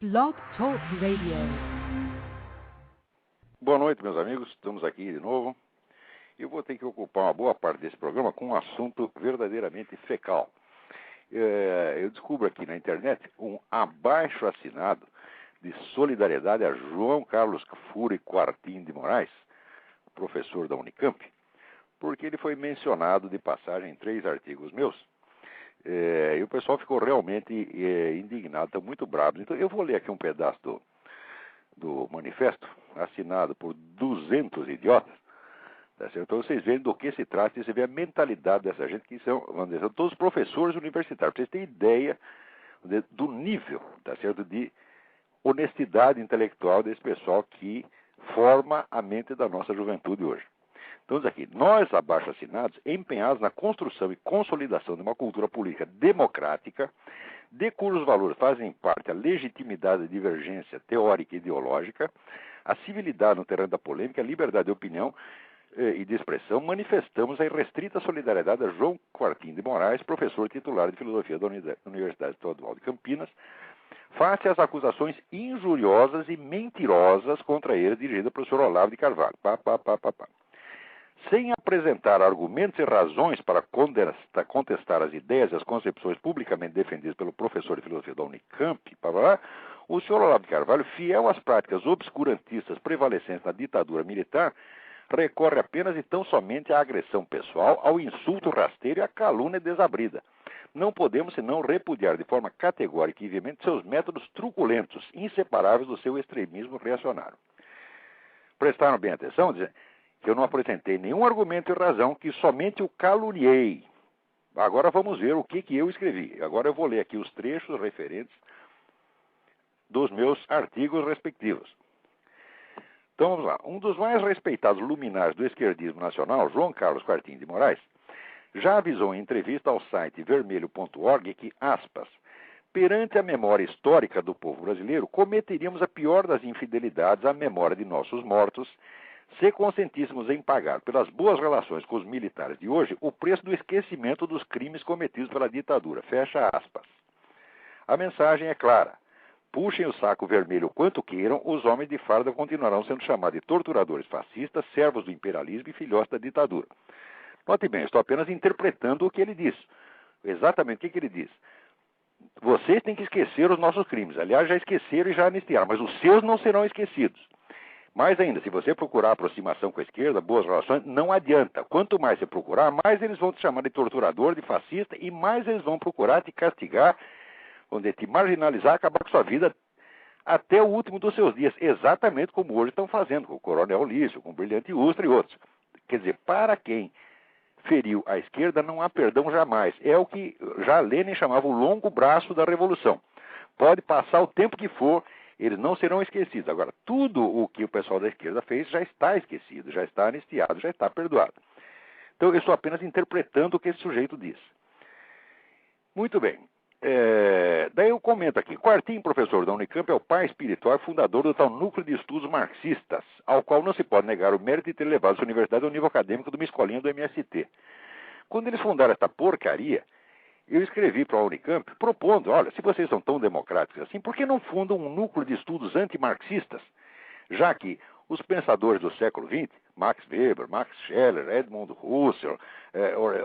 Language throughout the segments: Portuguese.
Blog Talk Radio. Boa noite, meus amigos. Estamos aqui de novo. Eu vou ter que ocupar uma boa parte desse programa com um assunto verdadeiramente fecal. Eu descubro aqui na internet um abaixo-assinado de solidariedade a João Carlos Cury Quartim de Moraes, professor da Unicamp, porque ele foi mencionado de passagem em 3 artigos meus. E o pessoal ficou realmente indignado, estão muito bravos. Então eu vou ler aqui um pedaço do manifesto, assinado por 200 idiotas, tá certo? Para vocês verem do que se trata e você vê a mentalidade dessa gente, que são, vamos dizer, são todos professores universitários. Vocês têm ideia do nível, tá certo, de honestidade intelectual desse pessoal que forma a mente da nossa juventude hoje. Então, diz aqui, nós, abaixo-assinados, empenhados na construção e consolidação de uma cultura política democrática, de cujos valores fazem parte a legitimidade e divergência teórica e ideológica, a civilidade no terreno da polêmica, a liberdade de opinião e de expressão, manifestamos a irrestrita solidariedade a João Quartim de Moraes, professor titular de Filosofia da Universidade Estadual de Campinas, face às acusações injuriosas e mentirosas contra ele, dirigidas pelo professor Olavo de Carvalho. Sem apresentar argumentos e razões para contestar as ideias e as concepções publicamente defendidas pelo professor de filosofia da Unicamp, o senhor Olavo de Carvalho, fiel às práticas obscurantistas prevalecentes na ditadura militar, recorre apenas e tão somente à agressão pessoal, ao insulto rasteiro e à calúnia desabrida. Não podemos senão repudiar de forma categórica e veemente seus métodos truculentos, inseparáveis do seu extremismo reacionário. Prestaram bem atenção? Dizem que eu não apresentei nenhum argumento e razão, que somente o caluniei. Agora vamos ver o que eu escrevi. Agora eu vou ler aqui os trechos referentes dos meus artigos respectivos. Então vamos lá. Um dos mais respeitados luminares do esquerdismo nacional, João Carlos Quartim de Moraes, já avisou em entrevista ao site vermelho.org que, aspas, perante a memória histórica do povo brasileiro, cometeríamos a pior das infidelidades à memória de nossos mortos, se consentíssemos em pagar pelas boas relações com os militares de hoje o preço do esquecimento dos crimes cometidos pela ditadura. Fecha aspas. A mensagem é clara. Puxem o saco vermelho quanto queiram, os homens de farda continuarão sendo chamados de torturadores fascistas, servos do imperialismo e filhotes da ditadura. Note bem, estou apenas interpretando o que ele diz. Exatamente o que ele diz. Vocês têm que esquecer os nossos crimes. Aliás, já esqueceram e já anistiaram, mas os seus não serão esquecidos. Mais ainda, se você procurar aproximação com a esquerda, boas relações, não adianta. Quanto mais você procurar, mais eles vão te chamar de torturador, de fascista, e mais eles vão procurar te castigar, vão te marginalizar, acabar com sua vida até o último dos seus dias. Exatamente como hoje estão fazendo com o Coronel Lício, com o Brilhante Ustra e outros. Quer dizer, para quem feriu a esquerda, não há perdão jamais. É o que já Lenin chamava o longo braço da revolução. Pode passar o tempo que for, eles não serão esquecidos. Agora, tudo o que o pessoal da esquerda fez já está esquecido, já está anistiado, já está perdoado. Então, eu estou apenas interpretando o que esse sujeito diz. Muito bem. Daí eu comento aqui. Quartim, professor da Unicamp, é o pai espiritual e fundador do tal núcleo de estudos marxistas, ao qual não se pode negar o mérito de ter levado a sua universidade ao nível acadêmico de uma escolinha do MST. Quando eles fundaram esta porcaria, eu escrevi para a Unicamp propondo, olha, se vocês são tão democráticos assim, por que não fundam um núcleo de estudos antimarxistas? Já que os pensadores do século XX, Max Weber, Max Scheler, Edmund Husserl,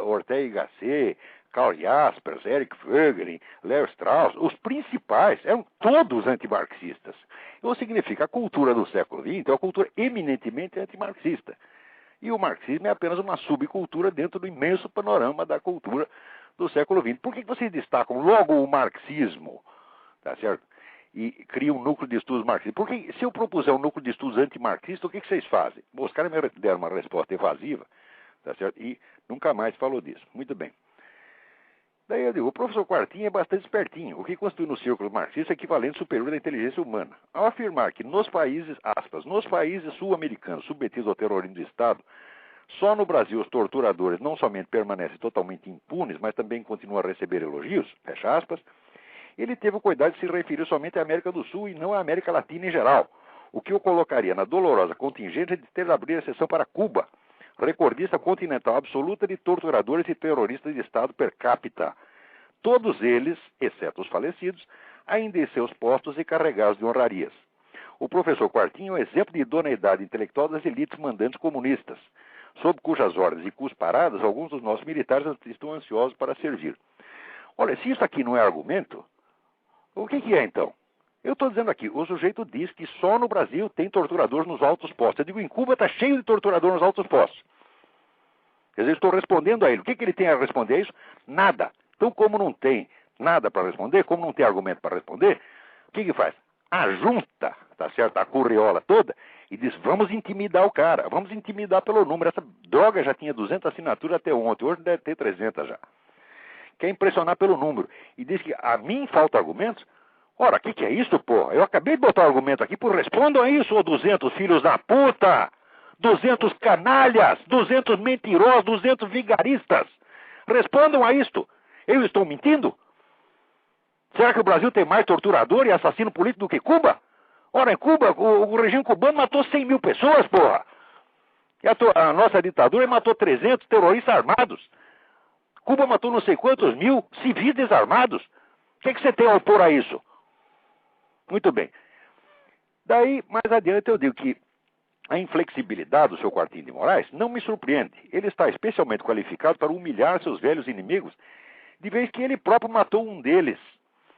Ortega y Gasset, Karl Jaspers, Eric Voegelin, Leo Strauss, os principais eram todos antimarxistas. Isso significa que a cultura do século XX é uma cultura eminentemente antimarxista. E o marxismo é apenas uma subcultura dentro do imenso panorama da cultura do século XX. Por que vocês destacam logo o marxismo? Tá certo? E criam um núcleo de estudos marxistas. Porque se eu propuser um núcleo de estudos antimarxistas, o que vocês fazem? Bom, os caras me deram uma resposta evasiva, tá certo? E nunca mais falou disso. Muito bem. Daí eu digo, o professor Quartim é bastante espertinho, o que constitui no círculo marxista equivalente superior da inteligência humana. Ao afirmar que nos países, aspas, nos países sul-americanos submetidos ao terrorismo do Estado, só no Brasil os torturadores não somente permanecem totalmente impunes, mas também continuam a receber elogios, fecha aspas, ele teve o cuidado de se referir somente à América do Sul e não à América Latina em geral, o que o colocaria na dolorosa contingência de ter de abrir exceção para Cuba, recordista continental absoluta de torturadores e terroristas de Estado per capita. Todos eles, exceto os falecidos, ainda em seus postos e carregados de honrarias. O professor Quartinho é um exemplo de idoneidade intelectual das elites mandantes comunistas, sob cujas ordens e paradas alguns dos nossos militares estão ansiosos para servir. Olha, se isso aqui não é argumento, o que é então? Eu estou dizendo aqui, o sujeito diz que só no Brasil tem torturadores nos altos postos. Eu digo, em Cuba está cheio de torturador nos altos postos. Quer dizer, eu estou respondendo a ele. O que ele tem a responder a isso? Nada. Então, como não tem nada para responder, como não tem argumento para responder, o que faz? Ajunta, tá certo, a curriola toda e diz, vamos intimidar o cara, vamos intimidar pelo número. Essa droga já tinha 200 assinaturas até ontem, hoje deve ter 300 já. Quer impressionar pelo número. E diz que a mim faltam argumentos. Ora, o que é isso, porra? Eu acabei de botar o argumento aqui, por respondam a isso, ô 200 filhos da puta, 200 canalhas, 200 mentirosos, 200 vigaristas. Respondam a isto. Eu estou mentindo? Será que o Brasil tem mais torturador e assassino político do que Cuba? Ora, em Cuba, o regime cubano matou 100 mil pessoas, porra. E a nossa ditadura matou 300 terroristas armados. Cuba matou não sei quantos mil civis desarmados. O que você tem a opor a isso? Muito bem. Daí, mais adiante, eu digo que a inflexibilidade do seu Quartinho de Moraes não me surpreende. Ele está especialmente qualificado para humilhar seus velhos inimigos, de vez que ele próprio matou um deles,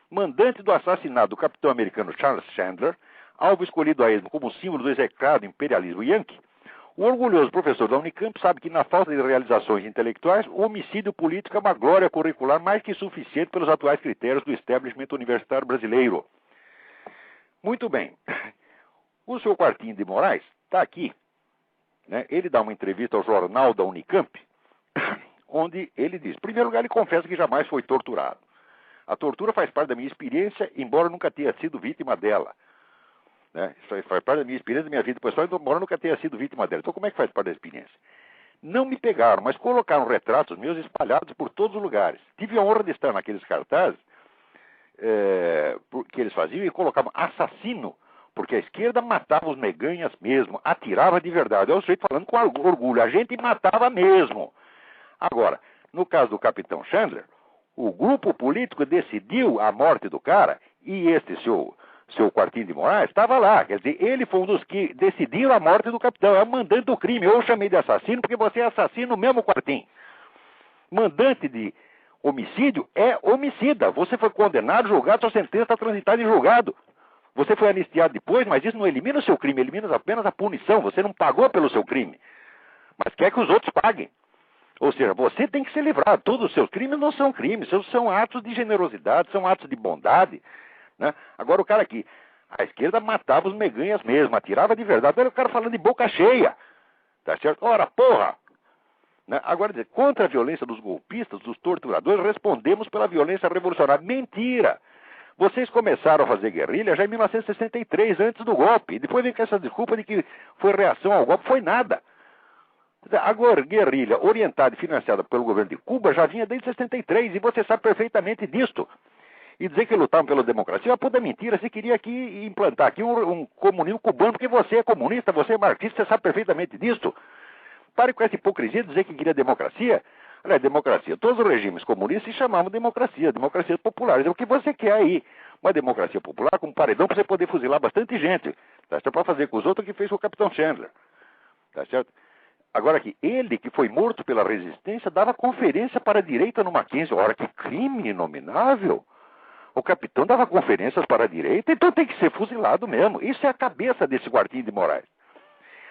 mandante do assassinato do capitão americano Charles Chandler, alvo escolhido a esmo como símbolo do execrado imperialismo yankee. O orgulhoso professor da Unicamp sabe que, na falta de realizações intelectuais, o homicídio político é uma glória curricular mais que suficiente pelos atuais critérios do establishment universitário brasileiro. Muito bem. O seu Quartinho de Moraes está aqui, né? Ele dá uma entrevista ao jornal da Unicamp, onde ele diz, em primeiro lugar, ele confessa que jamais foi torturado. A tortura faz parte da minha experiência, embora nunca tenha sido vítima dela. Né? Isso faz parte da minha experiência, da minha vida pessoal, embora nunca tenha sido vítima dela. Então, como é que faz parte da experiência? Não me pegaram, mas colocaram retratos meus espalhados por todos os lugares. Tive a honra de estar naqueles cartazes que eles faziam e colocavam assassino, porque a esquerda matava os meganhas mesmo, atirava de verdade. É o sujeito falando com orgulho, a gente matava mesmo. Agora, no caso do capitão Chandler, o grupo político decidiu a morte do cara e este seu Quartinho de Moraes estava lá. Quer dizer, ele foi um dos que decidiram a morte do capitão, é o mandante do crime. Eu chamei de assassino porque você é assassino mesmo, Quartinho. Mandante de homicídio é homicida. Você foi condenado, julgado, sua sentença está transitada em julgado. Você foi anistiado depois, mas isso não elimina o seu crime, elimina apenas a punição. Você não pagou pelo seu crime, mas quer que os outros paguem. Ou seja, você tem que ser livrado. Todos os seus crimes não são crimes, são atos de generosidade, são atos de bondade. Né? Agora o cara aqui, a esquerda matava os meganhas mesmo, atirava de verdade. Olha o cara falando de boca cheia. Tá certo? Ora, porra! Né? Agora, dizer, contra a violência dos golpistas, dos torturadores, respondemos pela violência revolucionária. Mentira! Vocês começaram a fazer guerrilha já em 1963, antes do golpe. E depois vem com essa desculpa de que foi reação ao golpe. Foi nada. Agora, guerrilha orientada e financiada pelo governo de Cuba já vinha desde 63, e você sabe perfeitamente disto. E dizer que lutavam pela democracia é uma puta mentira. Você queria aqui implantar aqui um comunismo cubano, porque você é comunista, você é marxista, você sabe perfeitamente disto. Pare com essa hipocrisia de dizer que queria democracia. Olha, democracia. Todos os regimes comunistas se chamavam democracia populares. É o que você quer aí. Uma democracia popular com paredão para você poder fuzilar bastante gente. Tá certo? Para fazer com os outros o que fez com o capitão Chandler. Tá certo? Agora que ele, que foi morto pela resistência, dava conferência para a direita no Mackenzie. Ora, que crime inominável. O capitão dava conferências para a direita, então tem que ser fuzilado mesmo. Isso é a cabeça desse Quartinho de Moraes.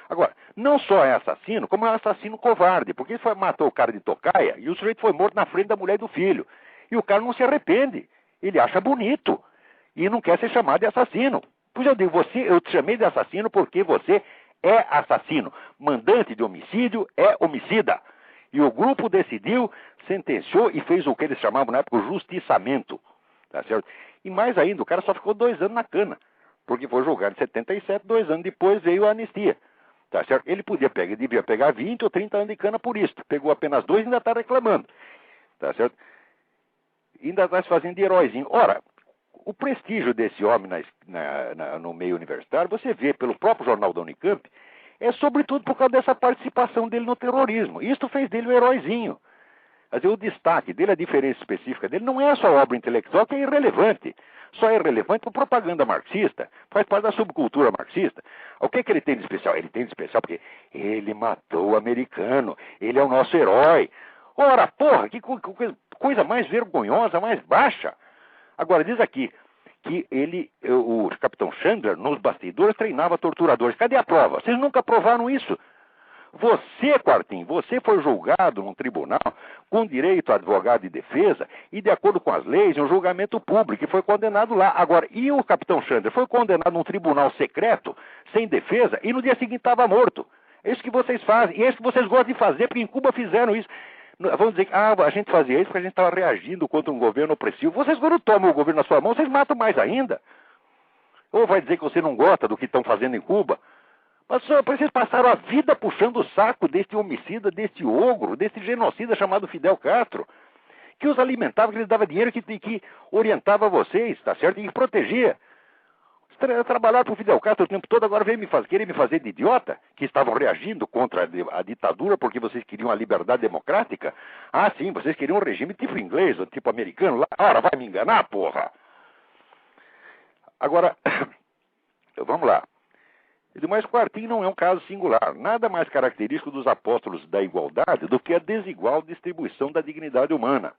Agora, não só é assassino, como é um assassino covarde, porque ele matou o cara de tocaia e o sujeito foi morto na frente da mulher e do filho. E o cara não se arrepende. Ele acha bonito e não quer ser chamado de assassino. Pois eu digo, eu te chamei de assassino porque você é assassino. Mandante de homicídio é homicida. E o grupo decidiu, sentenciou e fez o que eles chamavam na época o justiçamento. Tá certo? E mais ainda, o cara só ficou 2 anos na cana, porque foi julgado em 77, 2 anos depois veio a anistia. Tá certo? Ele devia pegar 20 ou 30 anos de cana por isso. Pegou apenas 2 e ainda está reclamando. Tá certo? Ainda está se fazendo de heróizinho. Ora, o prestígio desse homem no meio universitário, você vê pelo próprio jornal da Unicamp, é sobretudo por causa dessa participação dele no terrorismo. Isto fez dele um heróizinho. Quer dizer, o destaque dele, a diferença específica dele, não é só obra intelectual, que é irrelevante. Só é relevante para propaganda marxista, faz parte da subcultura marxista. O que ele tem de especial? Ele tem de especial porque ele matou o americano, ele é o nosso herói. Ora, porra, que coisa mais vergonhosa, mais baixa. Agora, diz aqui que o capitão Chandler, nos bastidores, treinava torturadores. Cadê a prova? Vocês nunca provaram isso. Você, Quartim, você foi julgado num tribunal com direito a advogado de defesa e, de acordo com as leis, em um julgamento público, e foi condenado lá. Agora, e o capitão Chandler foi condenado num tribunal secreto, sem defesa, e no dia seguinte estava morto. É isso que vocês fazem, e é isso que vocês gostam de fazer, porque em Cuba fizeram isso. Vamos dizer que a gente fazia isso porque a gente estava reagindo contra um governo opressivo. Vocês, quando tomam o governo na sua mão, vocês matam mais ainda. Ou vai dizer que você não gosta do que estão fazendo em Cuba? Mas vocês passaram a vida puxando o saco deste homicida, deste ogro, deste genocida chamado Fidel Castro, que os alimentava, que lhes dava dinheiro, que orientava vocês, tá certo? E protegia. Trabalharam para o Fidel Castro o tempo todo, agora querem me fazer de idiota, que estavam reagindo contra a ditadura porque vocês queriam a liberdade democrática. Ah, sim, vocês queriam um regime tipo inglês, ou tipo americano lá. Ora, vai me enganar, porra! Agora, vamos lá. Mas Quartim não é um caso singular. Nada mais característico dos apóstolos da igualdade do que a desigual distribuição da dignidade humana.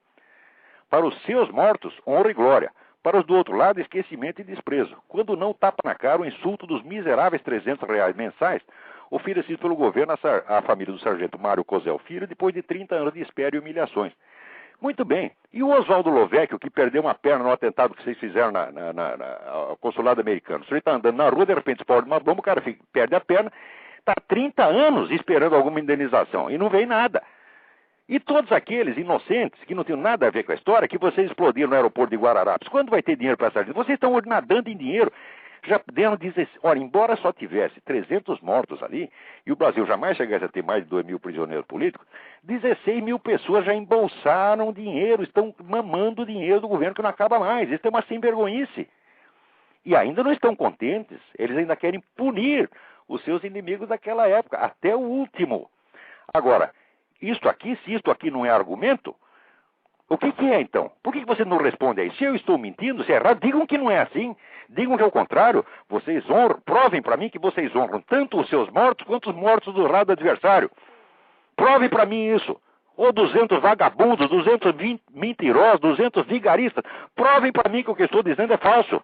Para os seus mortos, honra e glória. Para os do outro lado, esquecimento e desprezo. Quando não tapa na cara o insulto dos miseráveis R$300 mensais oferecidos pelo governo à família do sargento Mário Cosel Filho depois de 30 anos de espera e humilhações. Muito bem. E o Oswaldo Lovecchio, que perdeu uma perna no atentado que vocês fizeram no consulado americano? O senhor está andando na rua, de repente explode uma bomba, o cara perde a perna, está há 30 anos esperando alguma indenização e não vem nada. E todos aqueles inocentes que não tinham nada a ver com a história, que vocês explodiram no aeroporto de Guararapes, quando vai ter dinheiro para essa gente? Vocês estão nadando em dinheiro. Já deram 16... Olha, embora só tivesse 300 mortos ali, e o Brasil jamais chegasse a ter mais de 2 mil prisioneiros políticos, 16 mil pessoas já embolsaram dinheiro, estão mamando o dinheiro do governo que não acaba mais. Isso é uma sem-vergonhice. E ainda não estão contentes, eles ainda querem punir os seus inimigos daquela época, até o último. Agora, se isto aqui não é argumento, o que é então? Por que você não responde aí? Se eu estou mentindo, se é errado, digam que não é assim. Digam que é o contrário. Vocês honram, provem para mim que vocês honram tanto os seus mortos quanto os mortos do lado adversário. Provem para mim isso. Ou 200 vagabundos, 200 mentirosos, 200 vigaristas. Provem para mim que o que eu estou dizendo é falso.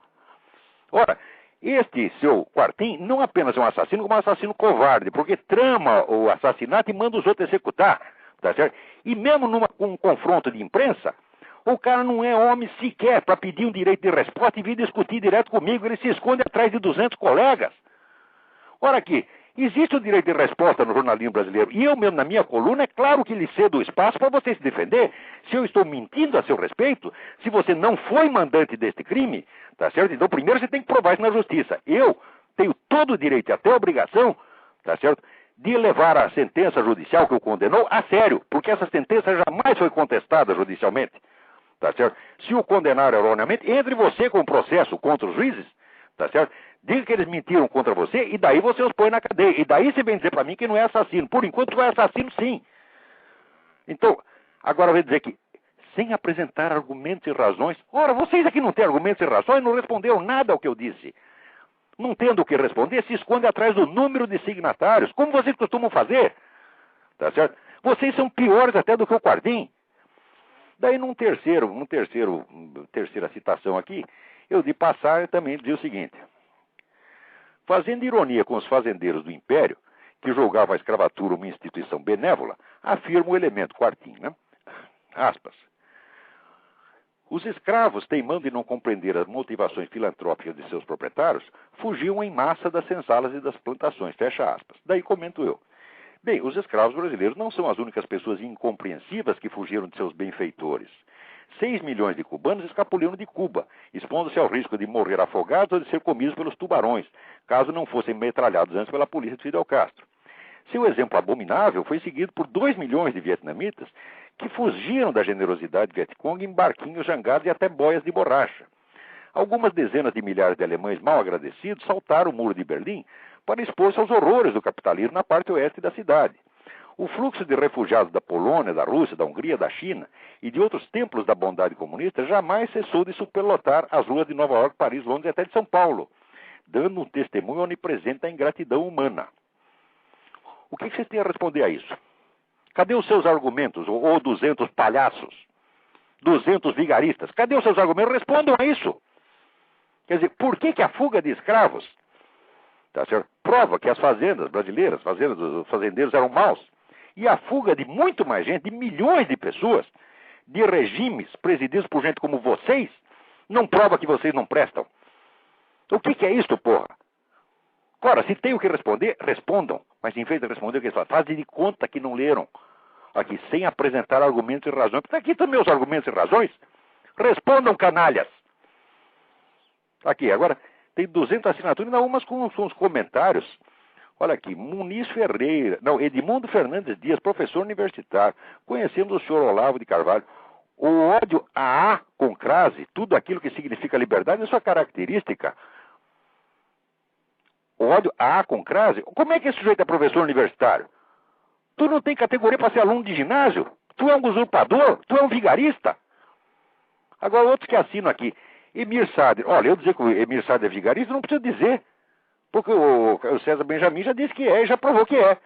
Ora, este seu Quartim não apenas é um assassino, como um assassino covarde, porque trama o assassinato e manda os outros executar. Tá certo? E mesmo num confronto de imprensa, o cara não é homem sequer para pedir um direito de resposta e vir discutir direto comigo. Ele se esconde atrás de 200 colegas. Ora aqui, existe o direito de resposta no jornalismo brasileiro. E eu mesmo, na minha coluna, é claro que lhe cedo o espaço para você se defender. Se eu estou mentindo a seu respeito, se você não foi mandante deste crime, tá certo? Então primeiro você tem que provar isso na justiça. Eu tenho todo o direito e até a obrigação, tá certo, de levar a sentença judicial que o condenou a sério, porque essa sentença jamais foi contestada judicialmente. Tá certo? Se o condenar erroneamente, entre você com o processo contra os juízes, tá certo? Diga que eles mentiram contra você e daí você os põe na cadeia. E daí você vem dizer para mim que não é assassino. Por enquanto é assassino, sim. Então, agora eu vou dizer que, sem apresentar argumentos e razões... Ora, vocês aqui não têm argumentos e razões, não responderam nada ao que eu disse. Não tendo o que responder, se esconde atrás do número de signatários, como vocês costumam fazer. Tá certo? Vocês são piores até do que o Quartim. Daí, terceira citação aqui, eu de passar também diz o seguinte: fazendo ironia com os fazendeiros do Império, que julgavam a escravatura uma instituição benévola, afirma o elemento Quartim, né? Aspas. Os escravos, teimando em não compreender as motivações filantrópicas de seus proprietários, fugiam em massa das senzalas e das plantações. Fecha aspas. Daí comento eu. Bem, os escravos brasileiros não são as únicas pessoas incompreensivas que fugiram de seus benfeitores. 6 milhões de cubanos escapuliram de Cuba, expondo-se ao risco de morrer afogados ou de ser comidos pelos tubarões, caso não fossem metralhados antes pela polícia de Fidel Castro. Seu exemplo abominável foi seguido por 2 milhões de vietnamitas que fugiram da generosidade Vietcong em barquinhos jangados e até boias de borracha. Algumas dezenas de milhares de alemães mal agradecidos saltaram o muro de Berlim para expor-se aos horrores do capitalismo na parte oeste da cidade. O fluxo de refugiados da Polônia, da Rússia, da Hungria, da China e de outros templos da bondade comunista jamais cessou de superlotar as ruas de Nova York, Paris, Londres e até de São Paulo, dando um testemunho onipresente da ingratidão humana. O que vocês têm a responder a isso? Cadê os seus argumentos, ou 200 palhaços, 200 vigaristas? Cadê os seus argumentos? Respondam a isso. Quer dizer, por que a fuga de escravos, tá certo, prova que as fazendas brasileiras, os fazendeiros eram maus, e a fuga de muito mais gente, de milhões de pessoas, de regimes presididos por gente como vocês, não prova que vocês não prestam? O que é isso, porra? Ora, se tem o que responder, respondam. Mas em vez de responder o que eles falam, fazem de conta que não leram. Aqui, sem apresentar argumentos e razões. Porque aqui estão meus argumentos e razões. Respondam, canalhas. Aqui, agora, tem 200 assinaturas, ainda umas com uns comentários. Olha aqui, Muniz Ferreira, não, Edmundo Fernandes Dias, professor universitário. Conhecemos o senhor Olavo de Carvalho. O ódio a com crase, tudo aquilo que significa liberdade, é sua característica. O ódio a com crase? Como é que esse sujeito é professor universitário? Tu não tem categoria para ser aluno de ginásio? Tu é um usurpador? Tu é um vigarista? Agora, outros que assinam aqui. Emir Sader. Olha, eu dizer que o Emir Sader é vigarista, não preciso dizer. Porque o César Benjamin já disse que é, e já provou que é.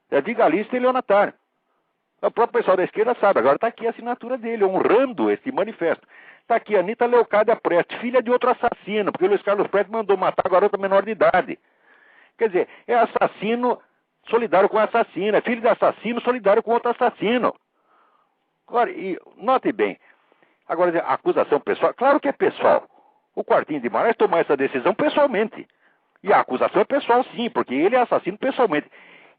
É vigarista e leonatário. O próprio pessoal da esquerda sabe. Agora está aqui a assinatura dele, honrando esse manifesto. Está aqui a Anitta Leocádia Prestes, filha de outro assassino, porque o Luiz Carlos Prestes mandou matar a garota menor de idade. Quer dizer, é assassino solidário com assassino, é filho de assassino solidário com outro assassino. Agora, e note bem, agora a acusação pessoal, claro que é pessoal. O Quartinho de Moraes tomou essa decisão pessoalmente. E a acusação é pessoal sim, porque ele é assassino pessoalmente.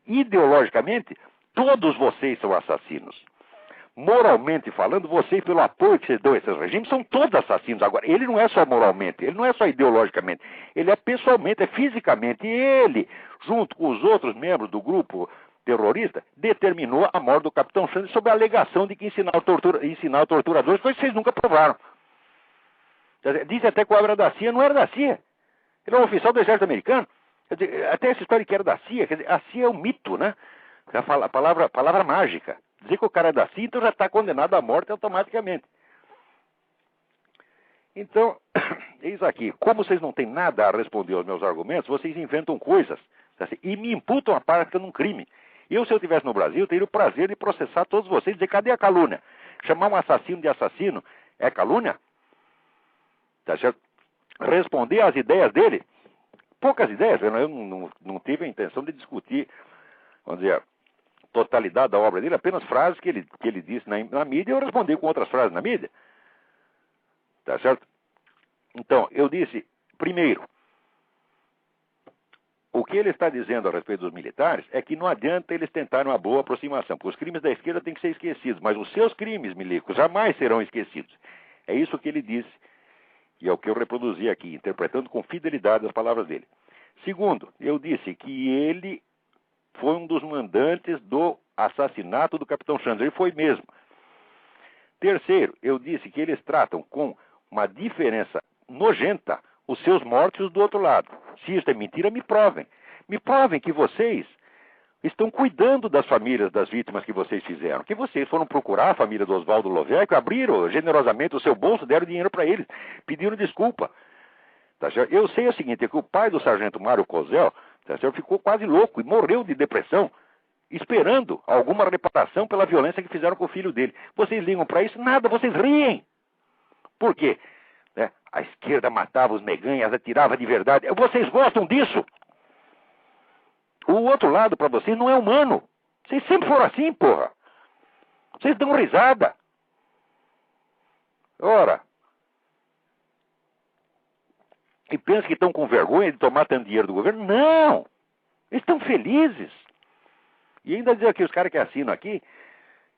Ideologicamente, todos vocês são assassinos. Moralmente falando, vocês, pelo apoio que vocês dão a esses regimes, são todos assassinos. Agora, ele não é só moralmente, ele não é só ideologicamente, ele é pessoalmente, é fisicamente. E ele, junto com os outros membros do grupo terrorista, determinou a morte do capitão Xande sob a alegação de que ensinar torturadores, coisa que vocês nunca provaram. Disse até que o era da CIA, não era da CIA. Ele é um oficial do exército americano. Quer dizer, até essa história que era da CIA, quer dizer, a CIA é um mito, né? A palavra mágica. Dizer que o cara é da CIA, então já está condenado à morte automaticamente. Então, eis aqui. Como vocês não têm nada a responder aos meus argumentos, vocês inventam coisas e me imputam a prática num crime. Eu, se eu estivesse no Brasil, teria o prazer de processar todos vocês e dizer, cadê a calúnia? Chamar um assassino de assassino é calúnia? Tá certo? Responder às ideias dele? Poucas ideias. Eu não tive a intenção de discutir, vamos dizer, totalidade da obra dele, apenas frases que ele disse na mídia, e eu respondi com outras frases na mídia. Tá certo? Então, eu disse, primeiro, o que ele está dizendo a respeito dos militares é que não adianta eles tentarem uma boa aproximação, porque os crimes da esquerda têm que ser esquecidos, mas os seus crimes, milicos, jamais serão esquecidos. É isso que ele disse, e é o que eu reproduzi aqui, interpretando com fidelidade as palavras dele. Segundo, eu disse que ele foi um dos mandantes do assassinato do capitão Xande. Ele foi mesmo. Terceiro, eu disse que eles tratam com uma diferença nojenta os seus mortos do outro lado. Se isso é mentira, me provem. Me provem que vocês estão cuidando das famílias das vítimas que vocês fizeram. Que vocês foram procurar a família do Oswaldo Loveco, abriram generosamente o seu bolso, deram dinheiro para eles, pediram desculpa. Tá certo? Eu sei o seguinte, é que o pai do sargento Mário Cosel, tá certo, ficou quase louco e morreu de depressão, esperando alguma reparação pela violência que fizeram com o filho dele. Vocês ligam para isso? Nada, vocês riem. Por quê? A esquerda matava os meganhas, atirava de verdade. Vocês gostam disso? O outro lado para vocês não é humano. Vocês sempre foram assim, porra. Vocês dão risada. Ora. E pensam que estão com vergonha de tomar tanto dinheiro do governo? Não! Eles estão felizes. E ainda dizer aqui, os caras que assinam aqui,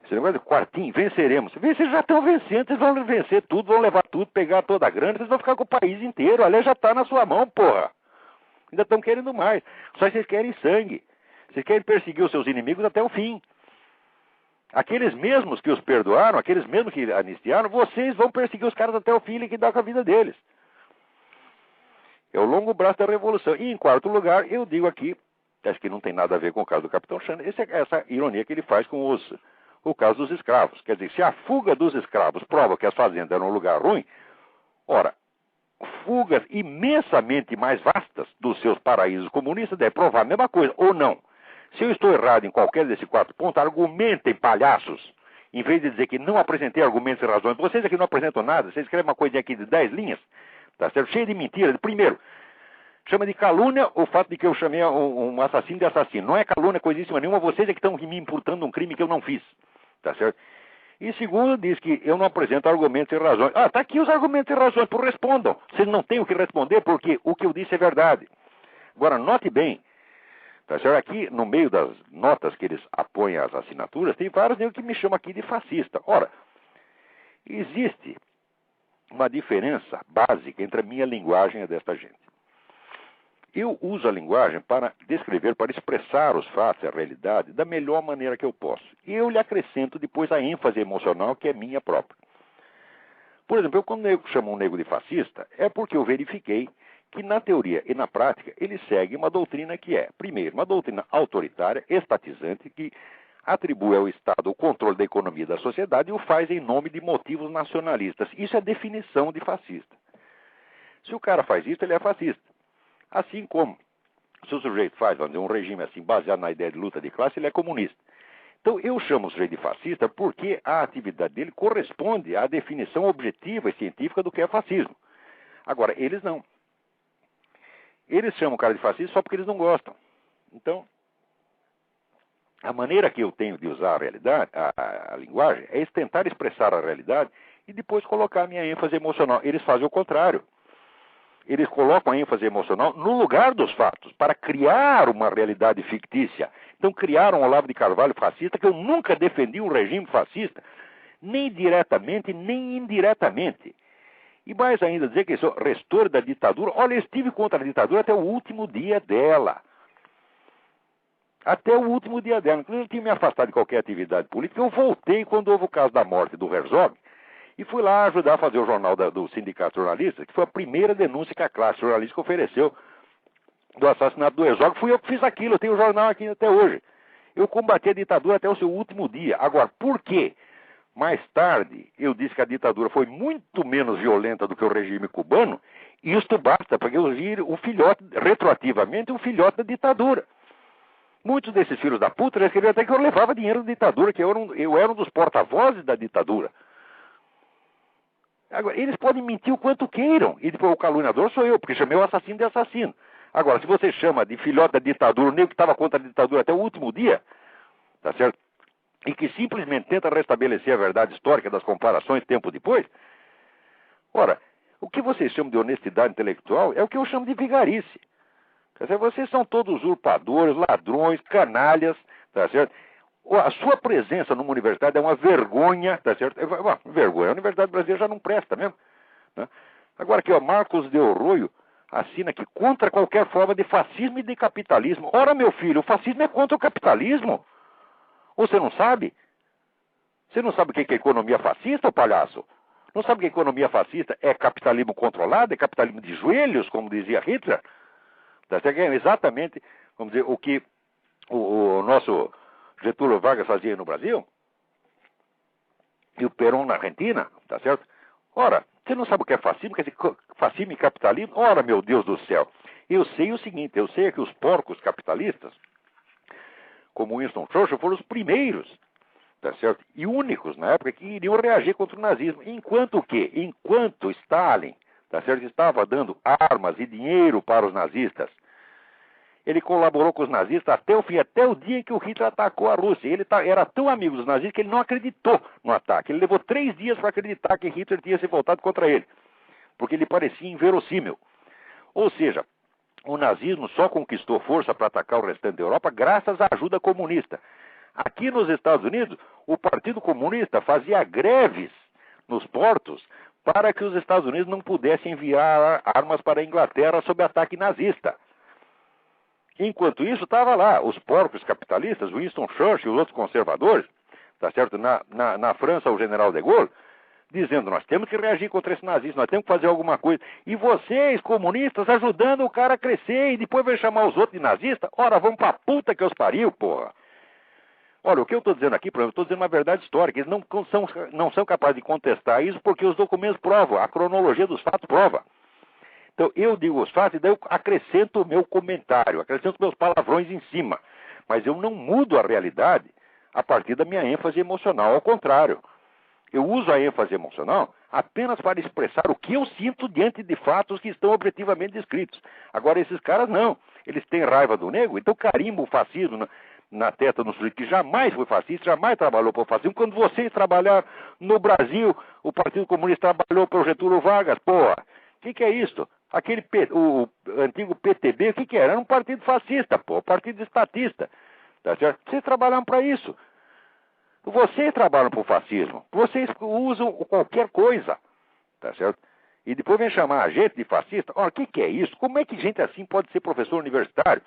esse negócio de quartinho, venceremos. Vocês já estão vencendo, vocês vão vencer tudo, vão levar tudo, pegar toda a grana, vocês vão ficar com o país inteiro. Aliás, já está na sua mão, porra. Ainda estão querendo mais. Só que vocês querem sangue. Vocês querem perseguir os seus inimigos até o fim. Aqueles mesmos que os perdoaram, aqueles mesmos que anistiaram, vocês vão perseguir os caras até o fim e liquidar com a vida deles. É o longo braço da revolução. E em quarto lugar, eu digo aqui, Acho que não tem nada a ver com o caso do Capitão Xana. Essa ironia que ele faz com o caso dos escravos. Quer dizer, se a fuga dos escravos prova que as fazendas eram um lugar ruim, ora, fugas imensamente mais vastas dos seus paraísos comunistas devem provar a mesma coisa, ou não. Se eu estou errado em qualquer desses 4 pontos, argumentem, palhaços, em vez de dizer que não apresentei argumentos e razões. Vocês aqui não apresentam nada, vocês escrevem uma coisinha aqui de 10 linhas, tá certo? Cheio de mentiras. Primeiro, chama de calúnia o fato de que eu chamei um assassino de assassino. Não é calúnia, coisíssima nenhuma, vocês é que estão me imputando um crime que eu não fiz, tá certo? E segundo, diz que eu não apresento argumentos e razões. Ah, tá aqui os argumentos e razões, por respondam. Vocês não têm o que responder porque o que eu disse é verdade. Agora, note bem, tá certo? Aqui, no meio das notas que eles apoiam às assinaturas, tem vários que me chamam aqui de fascista. Ora, existe uma diferença básica entre a minha linguagem e a desta gente. Eu uso a linguagem para descrever, para expressar os fatos e a realidade da melhor maneira que eu posso. E eu lhe acrescento depois a ênfase emocional que é minha própria. Por exemplo, quando eu chamo um negro de fascista, é porque eu verifiquei que na teoria e na prática ele segue uma doutrina que é, primeiro, uma doutrina autoritária, estatizante, que atribui ao Estado o controle da economia e da sociedade e o faz em nome de motivos nacionalistas. Isso é definição de fascista. Se o cara faz isso, ele é fascista. Assim como, se o sujeito faz, vamos dizer, um regime assim, baseado na ideia de luta de classe, ele é comunista. Então, eu chamo o sujeito de fascista porque a atividade dele corresponde à definição objetiva e científica do que é fascismo. Agora, eles não. Eles chamam o cara de fascista só porque eles não gostam. Então, a maneira que eu tenho de usar a realidade, a linguagem, é tentar expressar a realidade e depois colocar a minha ênfase emocional. Eles fazem o contrário. Eles colocam a ênfase emocional no lugar dos fatos, para criar uma realidade fictícia. Então criaram Olavo de Carvalho fascista, que eu nunca defendi um regime fascista, nem diretamente, nem indiretamente. E mais ainda, dizer que eu sou restor da ditadura. Olha, eu estive contra a ditadura até o último dia dela. Até o último dia dela. Inclusive, eu tinha me afastado de qualquer atividade política. Eu voltei quando houve o caso da morte do Herzog. E fui lá ajudar a fazer o jornal do Sindicato Jornalista, que foi a primeira denúncia que a classe jornalística ofereceu do assassinato do Herzog. Fui eu que fiz aquilo, eu tenho o jornal aqui até hoje. Eu combati a ditadura até o seu último dia. Agora, por quê? Mais tarde, eu disse que a ditadura foi muito menos violenta do que o regime cubano, e isto basta, porque eu vi o filhote, retroativamente, o filhote da ditadura. Muitos desses filhos da puta já escreveram até que eu levava dinheiro da ditadura, que eu era um dos porta-vozes da ditadura. Agora, eles podem mentir o quanto queiram, e depois o caluniador sou eu, porque chamei o assassino de assassino. Agora, se você chama de filhote da ditadura, o nego que estava contra a ditadura até o último dia, tá certo? E que simplesmente tenta restabelecer a verdade histórica das comparações tempo depois, ora, o que vocês chamam de honestidade intelectual é o que eu chamo de vigarice. Quer dizer, vocês são todos usurpadores, ladrões, canalhas, tá certo? A sua presença numa universidade é uma vergonha, tá certo? Vergonha. A Universidade Brasileira já não presta mesmo. Né? Agora aqui, ó, Marcos de Orroio assina aqui contra qualquer forma de fascismo e de capitalismo. Ora, meu filho, o fascismo é contra o capitalismo. Ou você não sabe? Você não sabe o que é economia fascista, ô palhaço? Não sabe que economia fascista é capitalismo controlado, é capitalismo de joelhos, como dizia Hitler? Tá certo? É exatamente, vamos dizer, o que o nosso Getúlio Vargas fazia no Brasil, e o Perón na Argentina, tá certo? Ora, você não sabe o que é fascismo? Quer dizer, fascismo e capitalismo? Ora, meu Deus do céu, eu sei o seguinte, eu sei que os porcos capitalistas, como Winston Churchill, foram os primeiros, tá certo? E únicos na época que iriam reagir contra o nazismo. Enquanto Stalin, tá certo, estava dando armas e dinheiro para os nazistas, ele colaborou com os nazistas até o fim, até o dia em que o Hitler atacou a Rússia. Ele era tão amigo dos nazistas que ele não acreditou no ataque. Ele levou 3 dias para acreditar que Hitler tinha se voltado contra ele, porque ele parecia inverossímil. Ou seja, o nazismo só conquistou força para atacar o restante da Europa graças à ajuda comunista. Aqui nos Estados Unidos, o Partido Comunista fazia greves nos portos para que os Estados Unidos não pudessem enviar armas para a Inglaterra sob ataque nazista. Enquanto isso, estava lá, os porcos capitalistas, Winston Churchill e os outros conservadores, tá certo? Na França, o general de Gaulle, dizendo, nós temos que reagir contra esse nazismo, nós temos que fazer alguma coisa. E vocês, comunistas, ajudando o cara a crescer e depois vem chamar os outros de nazista? Ora, vamos pra puta que os pariu, porra. Olha, o que eu estou dizendo aqui, por exemplo, eu estou dizendo uma verdade histórica. Eles não são capazes de contestar isso porque os documentos provam, a cronologia dos fatos prova. Então, eu digo os fatos e daí eu acrescento o meu comentário, acrescento meus palavrões em cima. Mas eu não mudo a realidade a partir da minha ênfase emocional. Ao contrário, eu uso a ênfase emocional apenas para expressar o que eu sinto diante de fatos que estão objetivamente descritos. Agora, esses caras não. Eles têm raiva do negro, então carimba o fascismo na testa do sujeito que jamais foi fascista, jamais trabalhou para o fascismo. Quando vocês trabalharam no Brasil, o Partido Comunista trabalhou para o Getúlio Vargas, porra. O que é isso? O antigo PTB, o que era? Era um partido fascista, pô, partido estatista. Tá certo? Vocês trabalharam para isso. Vocês trabalham para o fascismo. Vocês usam qualquer coisa. Tá certo? E depois vem chamar a gente de fascista. Ora, o que é isso? Como é que gente assim pode ser professor universitário?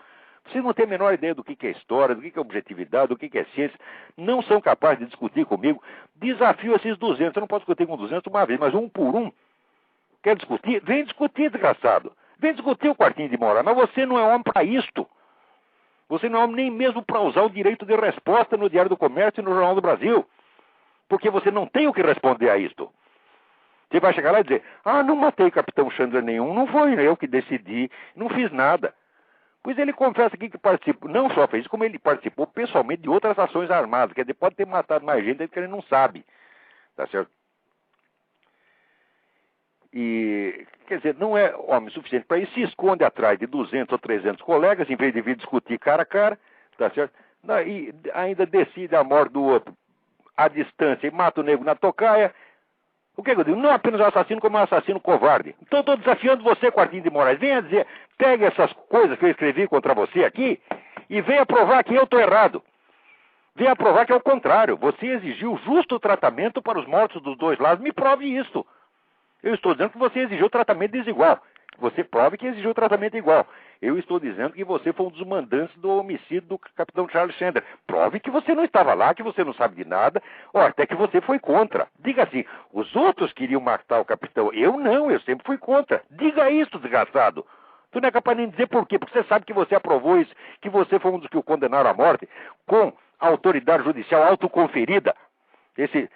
Vocês não têm a menor ideia do que é história, do que é objetividade, do que é ciência. Não são capazes de discutir comigo. Desafio esses 200. Eu não posso discutir com 200 uma vez, mas um por um. Quer discutir? Vem discutir, desgraçado. Vem discutir o quartinho de moral. Mas você não é homem para isto. Você não é homem nem mesmo para usar o direito de resposta no Diário do Comércio e no Jornal do Brasil. Porque você não tem o que responder a isto. Você vai chegar lá e dizer, não matei o Capitão Chandler nenhum, não foi eu que decidi, não fiz nada. Pois ele confessa aqui que participou, não só fez isso, como ele participou pessoalmente de outras ações armadas. Quer dizer, pode ter matado mais gente que ele não sabe. Tá certo? E, quer dizer, não é homem suficiente para isso, se esconde atrás de 200 ou 300 colegas, em vez de vir discutir cara a cara, tá certo? E ainda decide a morte do outro à distância e mata o negro na tocaia. O que eu digo? Não apenas um assassino, como um assassino covarde. Então estou desafiando você, Quartinho de Moraes. Venha dizer, pegue essas coisas que eu escrevi contra você aqui e venha provar que eu estou errado. Venha provar que é o contrário. Você exigiu justo tratamento para os mortos dos dois lados. Me prove isso. Eu estou dizendo que você exigiu tratamento desigual. Você prove que exigiu tratamento igual. Eu estou dizendo que você foi um dos mandantes do homicídio do capitão Charles Chandler. Prove que você não estava lá, que você não sabe de nada, ou até que você foi contra. Diga assim, os outros queriam matar o capitão. Eu não, eu sempre fui contra. Diga isso, desgraçado. Tu não é capaz nem de dizer por quê, porque você sabe que você aprovou isso, que você foi um dos que o condenaram à morte, com a autoridade judicial autoconferida. Esse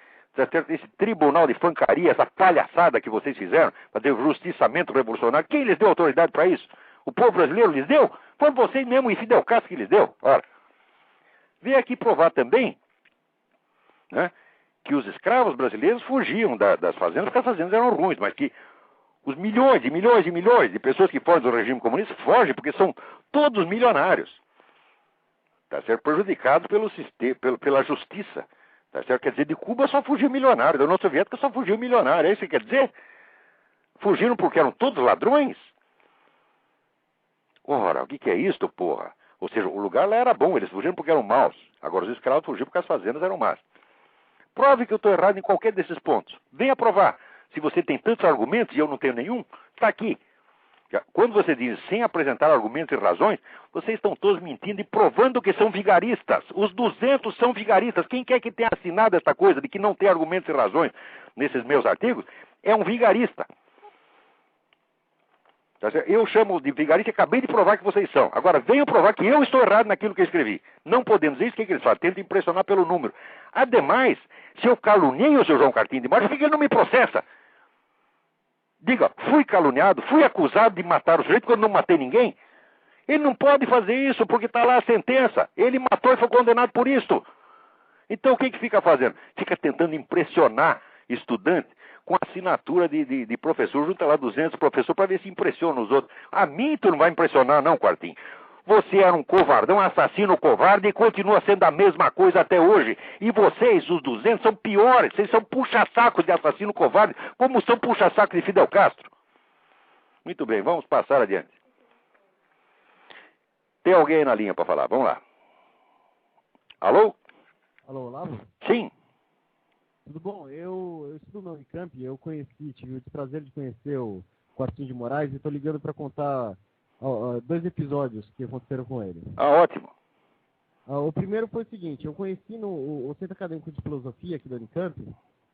tribunal de fancaria, essa palhaçada que vocês fizeram, fazer o justiçamento revolucionário, quem lhes deu autoridade para isso? O povo brasileiro lhes deu? Foi vocês mesmo e Fidel Castro que lhes deu. Ora, veio aqui provar também, né, que os escravos brasileiros fugiam das fazendas, porque as fazendas eram ruins, mas que os milhões e milhões e milhões de pessoas que fogem do regime comunista fogem porque são todos milionários. Tá certo? Prejudicados pela justiça. Tá certo? Quer dizer, de Cuba só fugiu milionário, da União Soviética só fugiu milionário. É isso que quer dizer? Fugiram porque eram todos ladrões? Ora, o que é isto, porra? Ou seja, o lugar lá era bom, eles fugiram porque eram maus. Agora os escravos fugiram porque as fazendas eram más. Prove que eu estou errado em qualquer desses pontos. Venha provar. Se você tem tantos argumentos e eu não tenho nenhum, está aqui. Quando você diz sem apresentar argumentos e razões, vocês estão todos mentindo e provando que são vigaristas. Os 200 são vigaristas. Quem quer que tenha assinado essa coisa de que não tem argumentos e razões nesses meus artigos, é um vigarista. Eu chamo de vigarista e acabei de provar que vocês são. Agora, venham provar que eu estou errado naquilo que eu escrevi. Não podemos isso, o que eles fazem? Tentam impressionar pelo número. Ademais, se eu caluniei o seu João Cartinho de Moraes, por que ele não me processa? Diga, fui caluniado, fui acusado de matar o sujeito quando não matei ninguém. Ele não pode fazer isso porque está lá a sentença. Ele matou e foi condenado por isso. Então o que fica fazendo? Fica tentando impressionar estudante com assinatura de professor. Junta lá 200 professores para ver se impressiona os outros. A mim tu não vai impressionar não, Quartinho. Você era um covardão, assassino covarde e continua sendo a mesma coisa até hoje. E vocês, os 200, são piores. Vocês são puxa-sacos de assassino covarde, como são puxa-sacos de Fidel Castro. Muito bem, vamos passar adiante. Tem alguém aí na linha para falar? Vamos lá. Alô? Alô, Olavo? Sim. Tudo bom? Eu estudo na Unicamp, tive o prazer de conhecer o Quartinho de Moraes e estou ligando para contar 2 episódios que aconteceram com ele. Ótimo. O primeiro foi o seguinte, eu conheci no Centro Acadêmico de Filosofia aqui da Unicamp,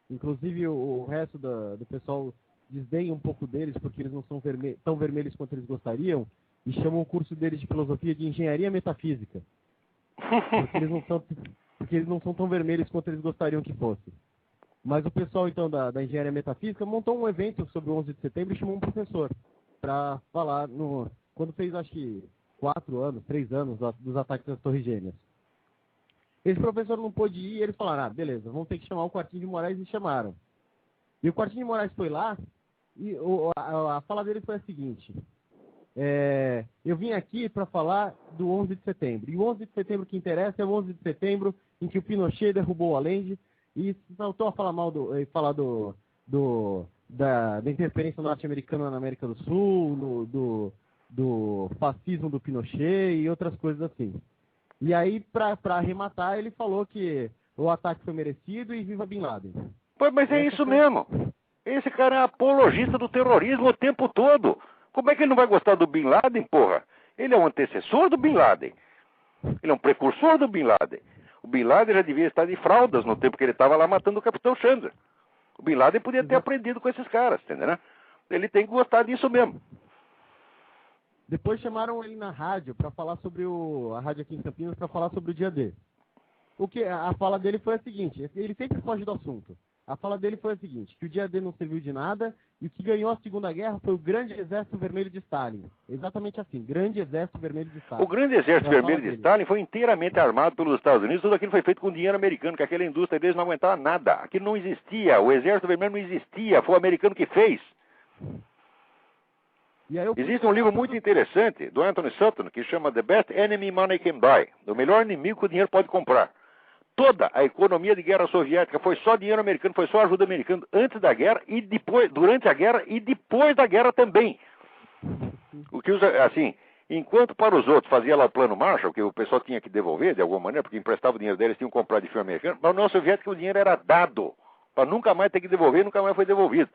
Inclusive o resto do pessoal desdenha um pouco deles porque eles não são tão vermelhos quanto eles gostariam e chamam o curso deles de filosofia de engenharia metafísica. Porque eles não são tão vermelhos quanto eles gostariam que fossem. Mas o pessoal, então, da engenharia metafísica montou um evento sobre o 11 de setembro e chamou um professor para falar quando fez, acho que, 3 anos dos ataques às Torres Gêmeas. Esse professor não pôde ir e eles falaram, beleza, vamos ter que chamar o Quartinho de Moraes, e chamaram. E o Quartinho de Moraes foi lá e a fala dele foi a seguinte: eu vim aqui para falar do 11 de setembro. E o 11 de setembro que interessa é o 11 de setembro em que o Pinochet derrubou o Allende e voltou a falar da interferência norte-americana na América do Sul, do fascismo do Pinochet e outras coisas assim. E aí, para arrematar, ele falou que o ataque foi merecido e viva Bin Laden. Pois, mas é isso mesmo. Esse cara é apologista do terrorismo o tempo todo. Como é que ele não vai gostar do Bin Laden, porra? Ele é um antecessor do Bin Laden. Ele é um precursor do Bin Laden. O Bin Laden já devia estar de fraldas no tempo que ele estava lá matando o Capitão Chandra. O Bin Laden podia ter aprendido com esses caras, entendeu? Ele tem que gostar disso mesmo. Depois chamaram ele na rádio para falar sobre a rádio aqui em Campinas para falar sobre o dia D. A fala dele foi a seguinte, ele sempre foge do assunto. A fala dele foi a seguinte, que o dia D não serviu de nada e o que ganhou a Segunda Guerra foi o Grande Exército Vermelho de Stalin. Exatamente assim, Grande Exército Vermelho de Stalin. O Grande Exército Vermelho de Stalin foi inteiramente armado pelos Estados Unidos, tudo aquilo foi feito com dinheiro americano, que aquela indústria deles não aguentava nada. Aquilo não existia, o Exército Vermelho não existia, foi o americano que fez. Existe um livro muito interessante do Anthony Sutton que chama The Best Enemy Money Can Buy, o melhor inimigo que o dinheiro pode comprar. Toda a economia de guerra soviética foi só dinheiro americano, foi só ajuda americana antes da guerra e depois, durante a guerra e depois da guerra também. O que assim, enquanto para os outros fazia lá o plano Marshall, que o pessoal tinha que devolver de alguma maneira, porque emprestava o dinheiro deles, tinham que comprar de filme americano, mas no soviético o dinheiro era dado, para nunca mais ter que devolver, nunca mais foi devolvido.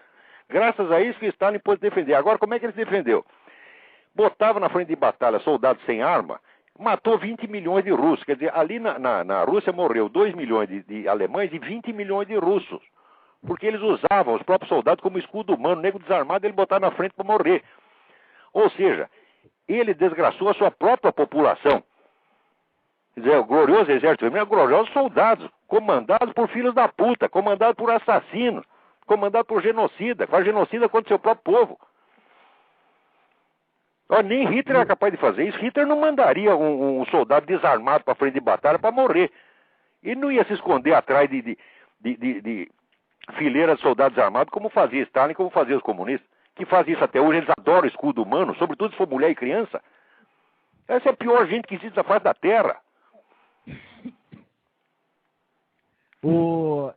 Graças a isso que Stalin pôde defender. Agora, como é que ele se defendeu? Botava na frente de batalha soldados sem arma, matou 20 milhões de russos. Quer dizer, ali na Rússia morreu 2 milhões de alemães e 20 milhões de russos. Porque eles usavam os próprios soldados como escudo humano. O nego desarmado ele botava na frente para morrer. Ou seja, ele desgraçou a sua própria população. Quer dizer, o glorioso exército vermelho, gloriosos soldados, comandados por filhos da puta, comandados por assassinos, comandado por genocida, faz genocida contra o seu próprio povo. Nem Hitler era capaz de fazer isso. Hitler não mandaria um soldado desarmado para frente de batalha para morrer. Ele não ia se esconder atrás de fileiras de soldados armados como fazia Stalin, como fazia os comunistas, que fazem isso até hoje. Eles adoram escudo humano, sobretudo se for mulher e criança. Essa é a pior gente que existe na face da Terra.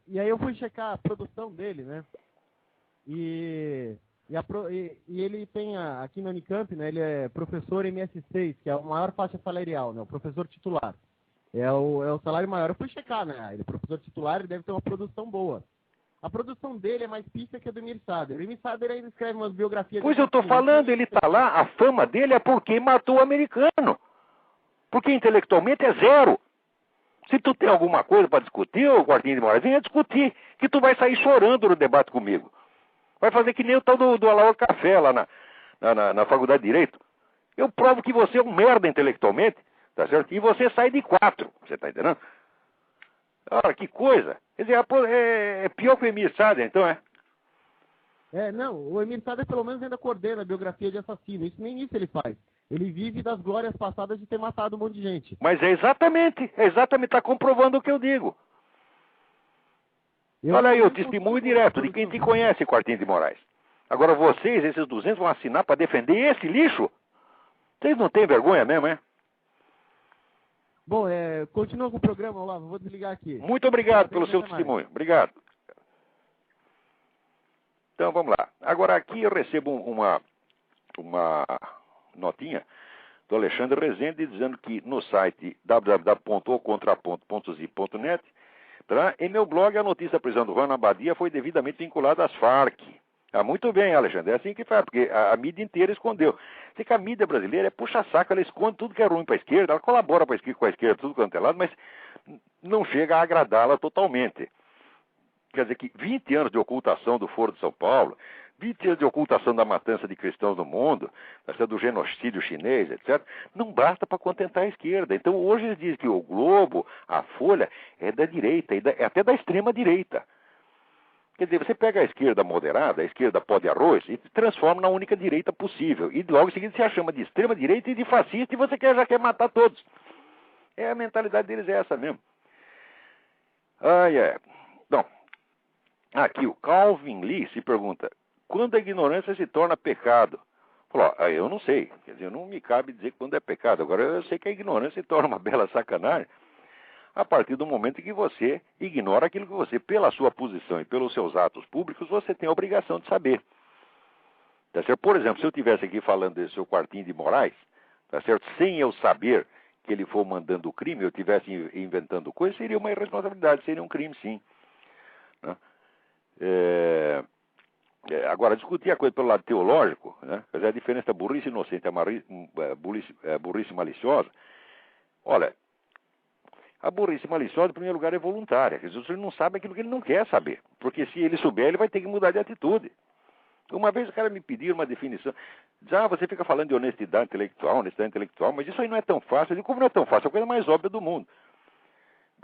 E aí eu fui checar a produção dele, né? E ele tem aqui na Unicamp, né? Ele é professor MS6, que é a maior faixa salarial, né? O professor titular. É o salário maior. Eu fui checar, né? Ele é professor titular, ele deve ter uma produção boa. A produção dele é mais pista que a do Emir Sader. O Emir Sader ainda escreve umas biografias... Pois eu tô falando, ele tá lá, a fama dele é porque matou o americano. Porque intelectualmente é zero. Se tu tem alguma coisa para discutir, ô Quartinho de Moraes, venha discutir, que tu vai sair chorando no debate comigo. Vai fazer que nem o tal do Alaor Café lá na Faculdade de Direito. Eu provo que você é um merda intelectualmente, tá certo? E você sai de 4, você tá entendendo? Ora, que coisa. Quer dizer, é pior que o Emir Sader, então é? Não, o Emir Sader pelo menos ainda coordena a biografia de assassino. Nem isso ele faz. Ele vive das glórias passadas de ter matado um monte de gente. Mas é exatamente, está comprovando o que eu digo. Olha aí, o testemunho direto de quem te conhece, Quartinho de Moraes. Agora vocês, esses 200, vão assinar para defender esse lixo? Vocês não têm vergonha mesmo, é? Bom, continua com o programa, Olavo, vou desligar aqui. Muito obrigado pelo seu testemunho. Obrigado. Então, vamos lá. Agora aqui eu recebo uma notinha do Alexandre Rezende dizendo que no site www.ocontraponto.zip.net, em meu blog a notícia da prisão do Juan Abadia foi devidamente vinculada às Farc. Muito bem, Alexandre, é assim que faz, porque a mídia inteira escondeu. Sei que a mídia brasileira é puxa-saco, ela esconde tudo que é ruim para a esquerda, ela colabora com a esquerda, tudo quanto é lado, mas não chega a agradá-la totalmente. Quer dizer que 20 anos de ocultação do Foro de São Paulo, 20 anos de ocultação da matança de cristãos no mundo, do genocídio chinês, etc., não basta para contentar a esquerda. Então hoje eles dizem que o Globo, a Folha, é da direita, é até da extrema direita. Quer dizer, você pega a esquerda moderada, a esquerda pó de arroz, e transforma na única direita possível. E logo em seguida você a chama de extrema direita e de fascista e você já quer matar todos. A mentalidade deles é essa mesmo. Bom, aqui o Calvin Lee se pergunta, quando a ignorância se torna pecado? Falou, eu não sei, quer dizer, não me cabe dizer quando é pecado. Agora eu sei que a ignorância se torna uma bela sacanagem a partir do momento em que você ignora aquilo que você, pela sua posição e pelos seus atos públicos, você tem a obrigação de saber. Tá certo? Por exemplo, se eu estivesse aqui falando desse seu quartinho de Moraes, tá certo? Sem eu saber que ele for mandando o crime, eu estivesse inventando coisas, seria uma irresponsabilidade, seria um crime, sim. Né? Agora, discutir a coisa pelo lado teológico, né? Quer dizer, a diferença da burrice inocente e a burrice maliciosa, olha, a burrice maliciosa, em primeiro lugar, é voluntária. Quer dizer, ele não sabe aquilo que ele não quer saber. Porque se ele souber, ele vai ter que mudar de atitude. Uma vez o cara me pediu uma definição. Diz, você fica falando de honestidade intelectual, mas isso aí não é tão fácil. Eu digo, como não é tão fácil? É a coisa mais óbvia do mundo.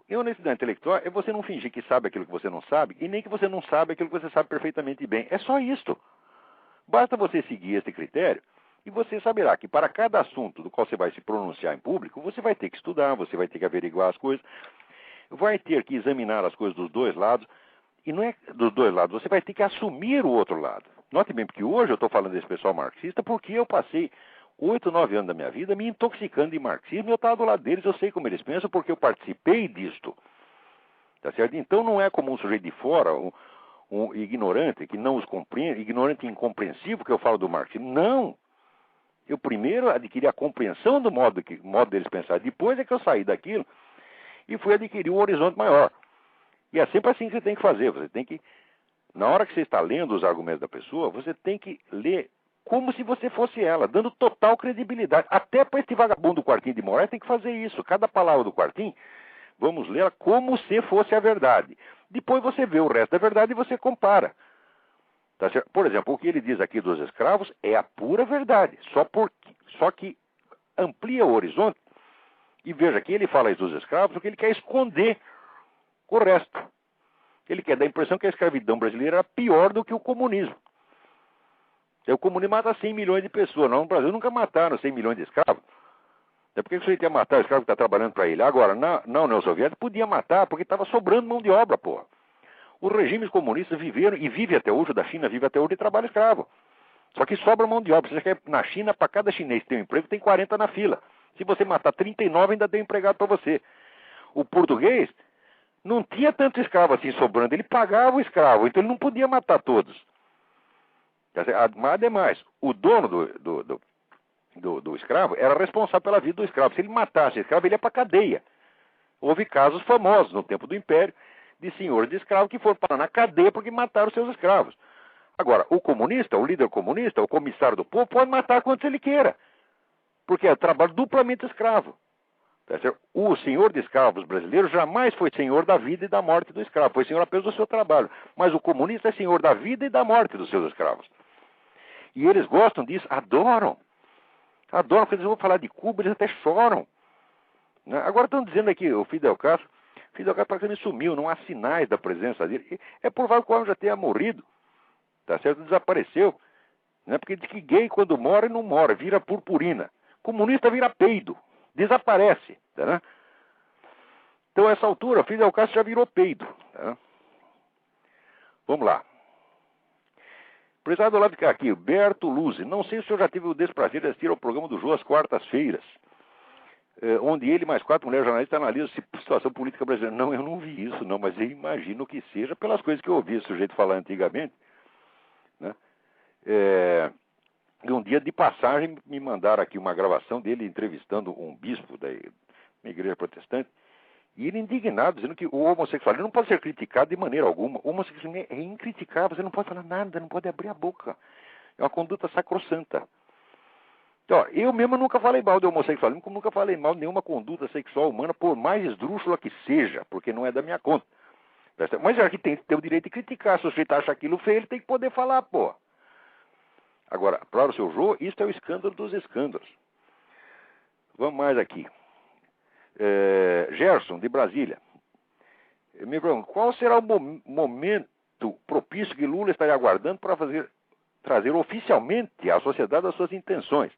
E honestidade intelectual é você não fingir que sabe aquilo que você não sabe, e nem que você não sabe aquilo que você sabe perfeitamente bem. É só isto. Basta você seguir esse critério, e você saberá que para cada assunto do qual você vai se pronunciar em público, você vai ter que estudar, você vai ter que averiguar as coisas, vai ter que examinar as coisas dos dois lados, e não é dos dois lados, você vai ter que assumir o outro lado. Note bem, porque hoje eu estou falando desse pessoal marxista, porque eu passei 8, 9 anos da minha vida me intoxicando de marxismo, e eu estava do lado deles, eu sei como eles pensam, porque eu participei disto. Tá certo? Então não é como um sujeito de fora, um ignorante que não os compreende, ignorante e incompreensível que eu falo do marxismo. Não! Eu primeiro adquiri a compreensão do modo deles pensar. Depois é que eu saí daquilo e fui adquirir um horizonte maior. E é sempre assim que você tem que fazer. Você tem que, na hora que você está lendo os argumentos da pessoa, você tem que ler como se você fosse ela, dando total credibilidade. Até para este vagabundo do Quartinho de Moraes tem que fazer isso. Cada palavra do Quartinho, vamos lê-la como se fosse a verdade. Depois você vê o resto da verdade e você compara. Tá certo? Por exemplo, o que ele diz aqui dos escravos é a pura verdade, só que amplia o horizonte. E veja que ele fala isso dos escravos porque ele quer esconder o resto. Ele quer dar a impressão que a escravidão brasileira era pior do que o comunismo. O comunismo mata 100 milhões de pessoas. Não, no Brasil nunca mataram 100 milhões de escravos. É porque você quer matar o escravo que está trabalhando para ele. Agora, na União Soviética podia matar porque estava sobrando mão de obra, porra. Os regimes comunistas viveram, e vive até hoje, o da China vive até hoje de trabalho escravo. Só que sobra mão de obra. Você quer, na China, para cada chinês que tem um emprego, tem 40 na fila. Se você matar 39, ainda tem empregado para você. O português não tinha tanto escravo assim sobrando. Ele pagava o escravo, então ele não podia matar todos. Mas, ademais, o dono do escravo era responsável pela vida do escravo. Se ele matasse o escravo, ele ia para a cadeia. Houve casos famosos no tempo do Império, de senhores de escravos que foram parar na cadeia porque mataram seus escravos. Agora, o comunista, o líder comunista, o comissário do povo, pode matar quantos ele queira. Porque é trabalho duplamente escravo. O senhor de escravos brasileiro jamais foi senhor da vida e da morte do escravo. Foi senhor apenas do seu trabalho. Mas o comunista é senhor da vida e da morte dos seus escravos. E eles gostam disso, adoram. Adoram, porque eles vão falar de Cuba, eles até choram. Agora estão dizendo aqui, o Fidel Castro praticamente sumiu, não há sinais da presença dele. É provável que o homem já tenha morrido, tá certo? Desapareceu. Porque diz que gay, quando mora, não mora, vira purpurina. Comunista vira peido, desaparece. Tá? Então, a essa altura, o Fidel Castro já virou peido. Tá? Vamos lá. Prezado Olavo de aqui, Berto Luzzi. Não sei se o senhor já teve o desprazer de assistir ao programa do Jô às quartas-feiras, onde ele mais 4 mulheres jornalistas analisam a situação política brasileira. Não, eu não vi isso, não, mas eu imagino que seja pelas coisas que eu ouvi esse sujeito falar antigamente. Né? E um dia de passagem me mandaram aqui uma gravação dele entrevistando um bispo da igreja protestante, e ele indignado, dizendo que o homossexualismo não pode ser criticado de maneira alguma. O homossexualismo é incriticável, você não pode falar nada, não pode abrir a boca. É uma conduta sacrossanta. Então, eu mesmo nunca falei mal do homossexualismo, como nunca falei mal de nenhuma conduta sexual humana, por mais esdrúxula que seja, porque não é da minha conta. Mas já que tem que ter o direito de criticar. Se o sujeito acha aquilo feio, ele tem que poder falar, pô. Agora, para o seu Jô, isso é o escândalo dos escândalos. Vamos mais aqui. Gerson, de Brasília. Me pergunto, qual será o momento propício que Lula estaria aguardando para trazer oficialmente à sociedade as suas intenções?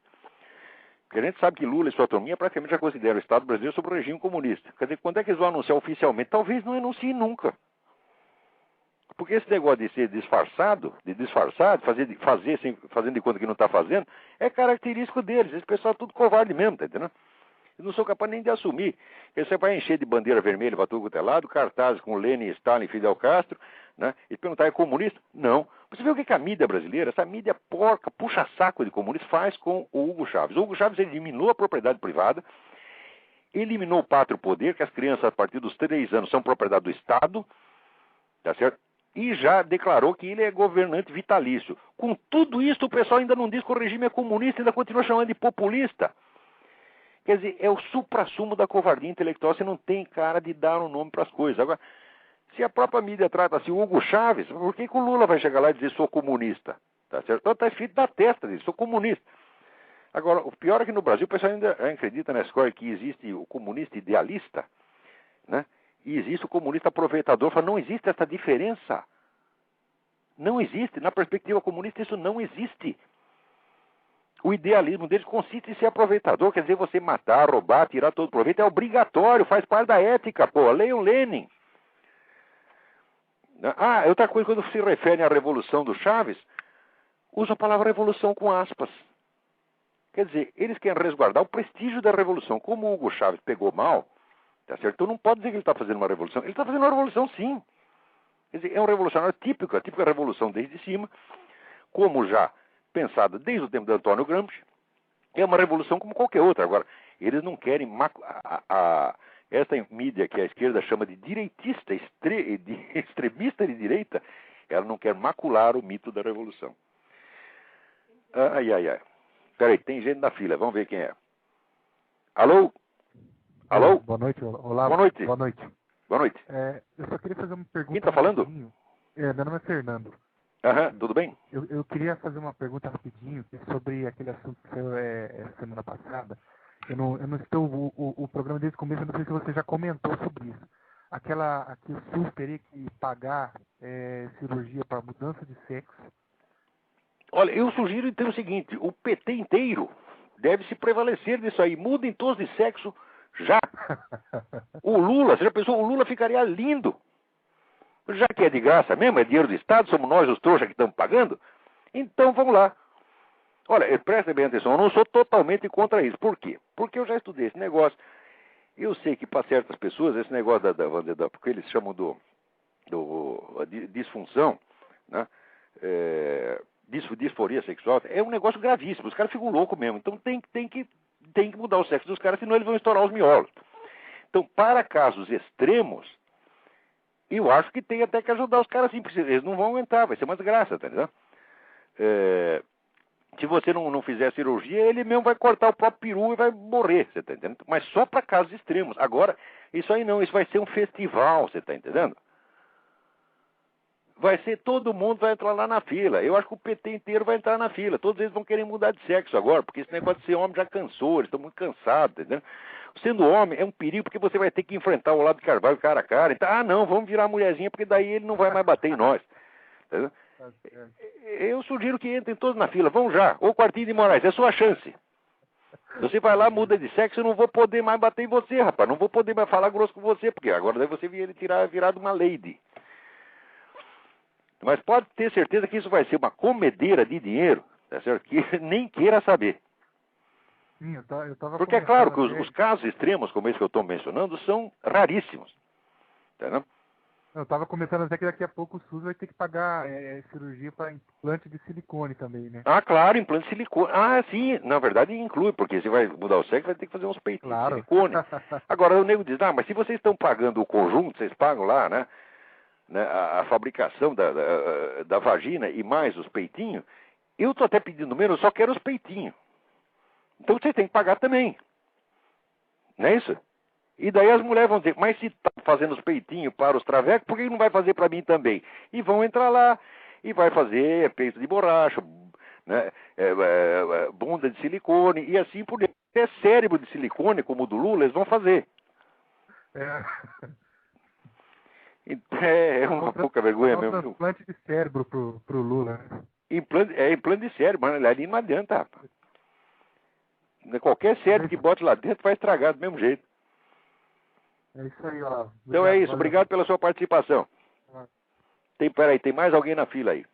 Porque a gente sabe que Lula e sua turminha praticamente já consideram o Estado brasileiro sob o regime comunista. Quer dizer, quando é que eles vão anunciar oficialmente? Talvez não anunciem nunca. Porque esse negócio de ser disfarçado, fazendo de conta que não está fazendo, é característico deles. Esse pessoal é tudo covarde mesmo, tá entendendo? Eles não são capazes nem de assumir. Você vai encher de bandeira vermelha para tudo quanto é lado, cartazes com Lenin, Stalin, Fidel Castro, né? E perguntar, é comunista? Não. Você vê o que a mídia brasileira, essa mídia porca, puxa-saco de comunista, faz com o Hugo Chávez. O Hugo Chávez eliminou a propriedade privada, eliminou o pátrio poder, que as crianças a partir dos 3 anos são propriedade do Estado, tá certo? E já declarou que ele é governante vitalício. Com tudo isso, o pessoal ainda não diz que o regime é comunista, ainda continua chamando de populista. Quer dizer, é o suprassumo da covardia intelectual. Você não tem cara de dar um nome para as coisas. Agora, se a própria mídia trata assim o Hugo Chávez, por que o Lula vai chegar lá e dizer sou comunista? Tá certo? Então está escrito na testa dele, sou comunista. Agora, o pior é que no Brasil o pessoal ainda acredita na escola que existe o comunista idealista, né? E existe o comunista aproveitador. Fala, não existe essa diferença. Não existe. Na perspectiva comunista isso não existe. O idealismo deles consiste em ser aproveitador, quer dizer, você matar, roubar, tirar todo proveito, é obrigatório, faz parte da ética, pô. Leiam Lenin. Outra coisa, quando se refere à revolução do Chaves, usa a palavra revolução com aspas. Quer dizer, eles querem resguardar o prestígio da revolução. Como o Hugo Chávez pegou mal, tá certo? Então não pode dizer que ele está fazendo uma revolução. Ele está fazendo uma revolução, sim. Quer dizer, é um revolucionário típico, a típica revolução desde cima, como já pensada desde o tempo de Antônio Gramsci, é uma revolução como qualquer outra. Agora, eles não querem... Essa mídia que a esquerda chama de direitista, extremista de direita, ela não quer macular o mito da revolução. Peraí, tem gente na fila, vamos ver quem é. Alô? Alô? Boa noite, olá. Boa noite. Boa noite. Boa noite. Eu só queria fazer uma pergunta. Quem está falando? Meu nome é Fernando. Tudo bem? Eu queria fazer uma pergunta rapidinho sobre aquele assunto que saiu semana passada. Eu não estou... O programa desde o começo, eu não sei se você já comentou sobre isso. Que o SUS teria que pagar cirurgia para mudança de sexo. Olha, eu sugiro então o seguinte, o PT inteiro deve se prevalecer disso aí. Mudem todos de sexo já. O Lula, você já pensou? O Lula ficaria lindo. Já que é de graça mesmo, é dinheiro do Estado, somos nós os trouxas que estamos pagando. Então vamos lá. Olha, prestem bem atenção, eu não sou totalmente contra isso. Por quê? Porque eu já estudei esse negócio. Eu sei que para certas pessoas esse negócio porque eles chamam de disfunção, né? Disforia sexual, é um negócio gravíssimo. Os caras ficam loucos mesmo. Então tem que mudar o sexo dos caras, senão eles vão estourar os miolos. Então, para casos extremos, eu acho que tem até que ajudar os caras assim, porque eles não vão aguentar, vai ser uma desgraça, tá entendendo? Se você não fizer a cirurgia, ele mesmo vai cortar o próprio peru e vai morrer, você tá entendendo? Mas só para casos extremos. Agora, isso aí não, isso vai ser um festival, você tá entendendo? Vai ser, todo mundo vai entrar lá na fila. Eu acho que o PT inteiro vai entrar na fila. Todos eles vão querer mudar de sexo agora, porque esse negócio de ser homem já cansou, eles estão muito cansados, entendeu? Sendo homem é um perigo, porque você vai ter que enfrentar o Olavo de Carvalho cara a cara. Então, não, vamos virar mulherzinha, porque daí ele não vai mais bater em nós. Entendeu? Eu sugiro que entrem todos na fila, vão já. Ou Quartinho de Moraes, é a sua chance. Você vai lá, muda de sexo, eu não vou poder mais bater em você, rapaz. Não vou poder mais falar grosso com você, porque agora daí você virar virado uma lady. Mas pode ter certeza que isso vai ser uma comedeira de dinheiro, tá certo? Que nem queira saber. Sim, eu tava porque é claro que os casos extremos, como esse que eu estou mencionando, são raríssimos. Entendeu? Eu estava começando até que daqui a pouco o SUS vai ter que pagar cirurgia para implante de silicone também, né? Claro, implante de silicone. Sim, na verdade inclui, porque se vai mudar o sexo, vai ter que fazer uns peitinhos de silicone. Agora o nego diz, mas se vocês estão pagando o conjunto, vocês pagam lá, né? A fabricação da vagina e mais os peitinhos, eu estou até pedindo menos, eu só quero os peitinhos. Então vocês têm que pagar também. Não é isso? E daí as mulheres vão dizer, mas se está fazendo os peitinhos para os travecos, por que não vai fazer para mim também? E vão entrar lá e vai fazer peito de borracha, né, bunda de silicone e assim por diante. Até cérebro de silicone, como o do Lula, eles vão fazer. É uma pouca vergonha mesmo. Implante de cérebro pro Lula. Implante de cérebro, mas ali não adianta, rapaz. Qualquer cérebro que bote lá dentro vai estragar do mesmo jeito. É isso aí, ó. Então é isso, obrigado pela sua participação. Peraí, tem mais alguém na fila aí.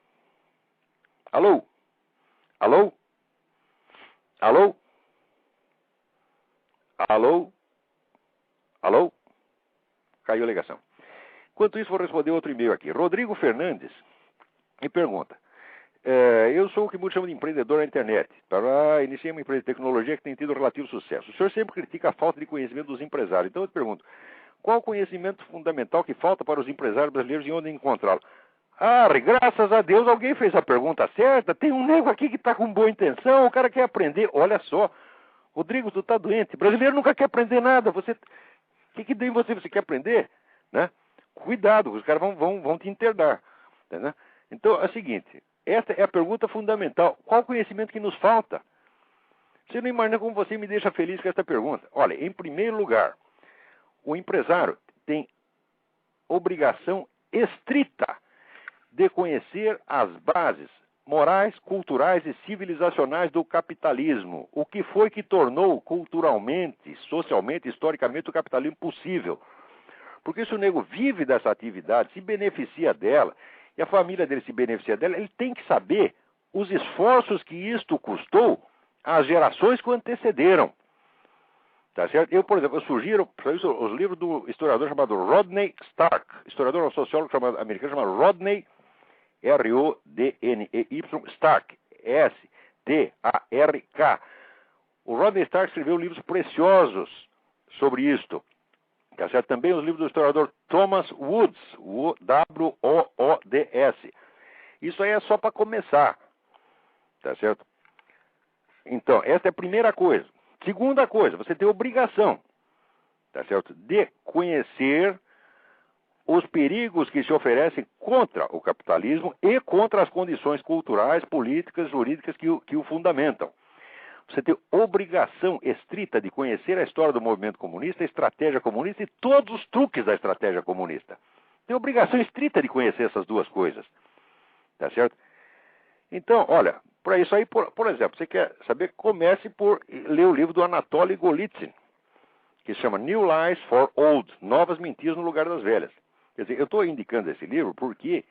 Alô? Alô? Alô? Alô? Alô? Caiu a ligação. Enquanto isso, vou responder outro e-mail aqui. Rodrigo Fernandes me pergunta. Eu sou o que muitos chamam de empreendedor na internet. Iniciei uma empresa de tecnologia que tem tido relativo sucesso. O senhor sempre critica a falta de conhecimento dos empresários. Então eu te pergunto, qual o conhecimento fundamental que falta para os empresários brasileiros e onde encontrá-lo? Graças a Deus alguém fez a pergunta certa. Tem um nego aqui que está com boa intenção, o cara quer aprender. Olha só, Rodrigo, tu está doente. Brasileiro nunca quer aprender nada. O que tem você quer aprender? Né? Cuidado, os caras vão te internar. Né? Então é o seguinte, esta é a pergunta fundamental. Qual o conhecimento que nos falta? Você não imagina como você me deixa feliz com esta pergunta. Olha, em primeiro lugar, o empresário tem obrigação estrita de conhecer as bases morais, culturais e civilizacionais do capitalismo. O que foi que tornou culturalmente, socialmente, historicamente o capitalismo possível? Porque se o nego vive dessa atividade, se beneficia dela, e a família dele se beneficia dela, ele tem que saber os esforços que isto custou às gerações que o antecederam. Tá certo? Eu, por exemplo, sugiro os livros do historiador chamado Rodney Stark, historiador sociólogo americano chamado Rodney R-O-D-N-E-Y Stark, S-T-A-R-K. O Rodney Stark escreveu livros preciosos sobre isto. Tá certo? Também os livros do historiador Thomas Woods, W-O-O-D-S. Isso aí é só para começar. Tá certo? Então, essa é a primeira coisa. Segunda coisa, você tem obrigação, tá certo, de conhecer os perigos que se oferecem contra o capitalismo e contra as condições culturais, políticas, jurídicas que o fundamentam. Você tem obrigação estrita de conhecer a história do movimento comunista, a estratégia comunista e todos os truques da estratégia comunista. Tem obrigação estrita de conhecer essas duas coisas. Tá certo? Então, olha, para isso aí, por exemplo, você quer saber, comece por ler o livro do Anatoly Golitsyn, que se chama New Lies for Old, Novas Mentiras no Lugar das Velhas. Quer dizer, eu estou indicando esse livro porque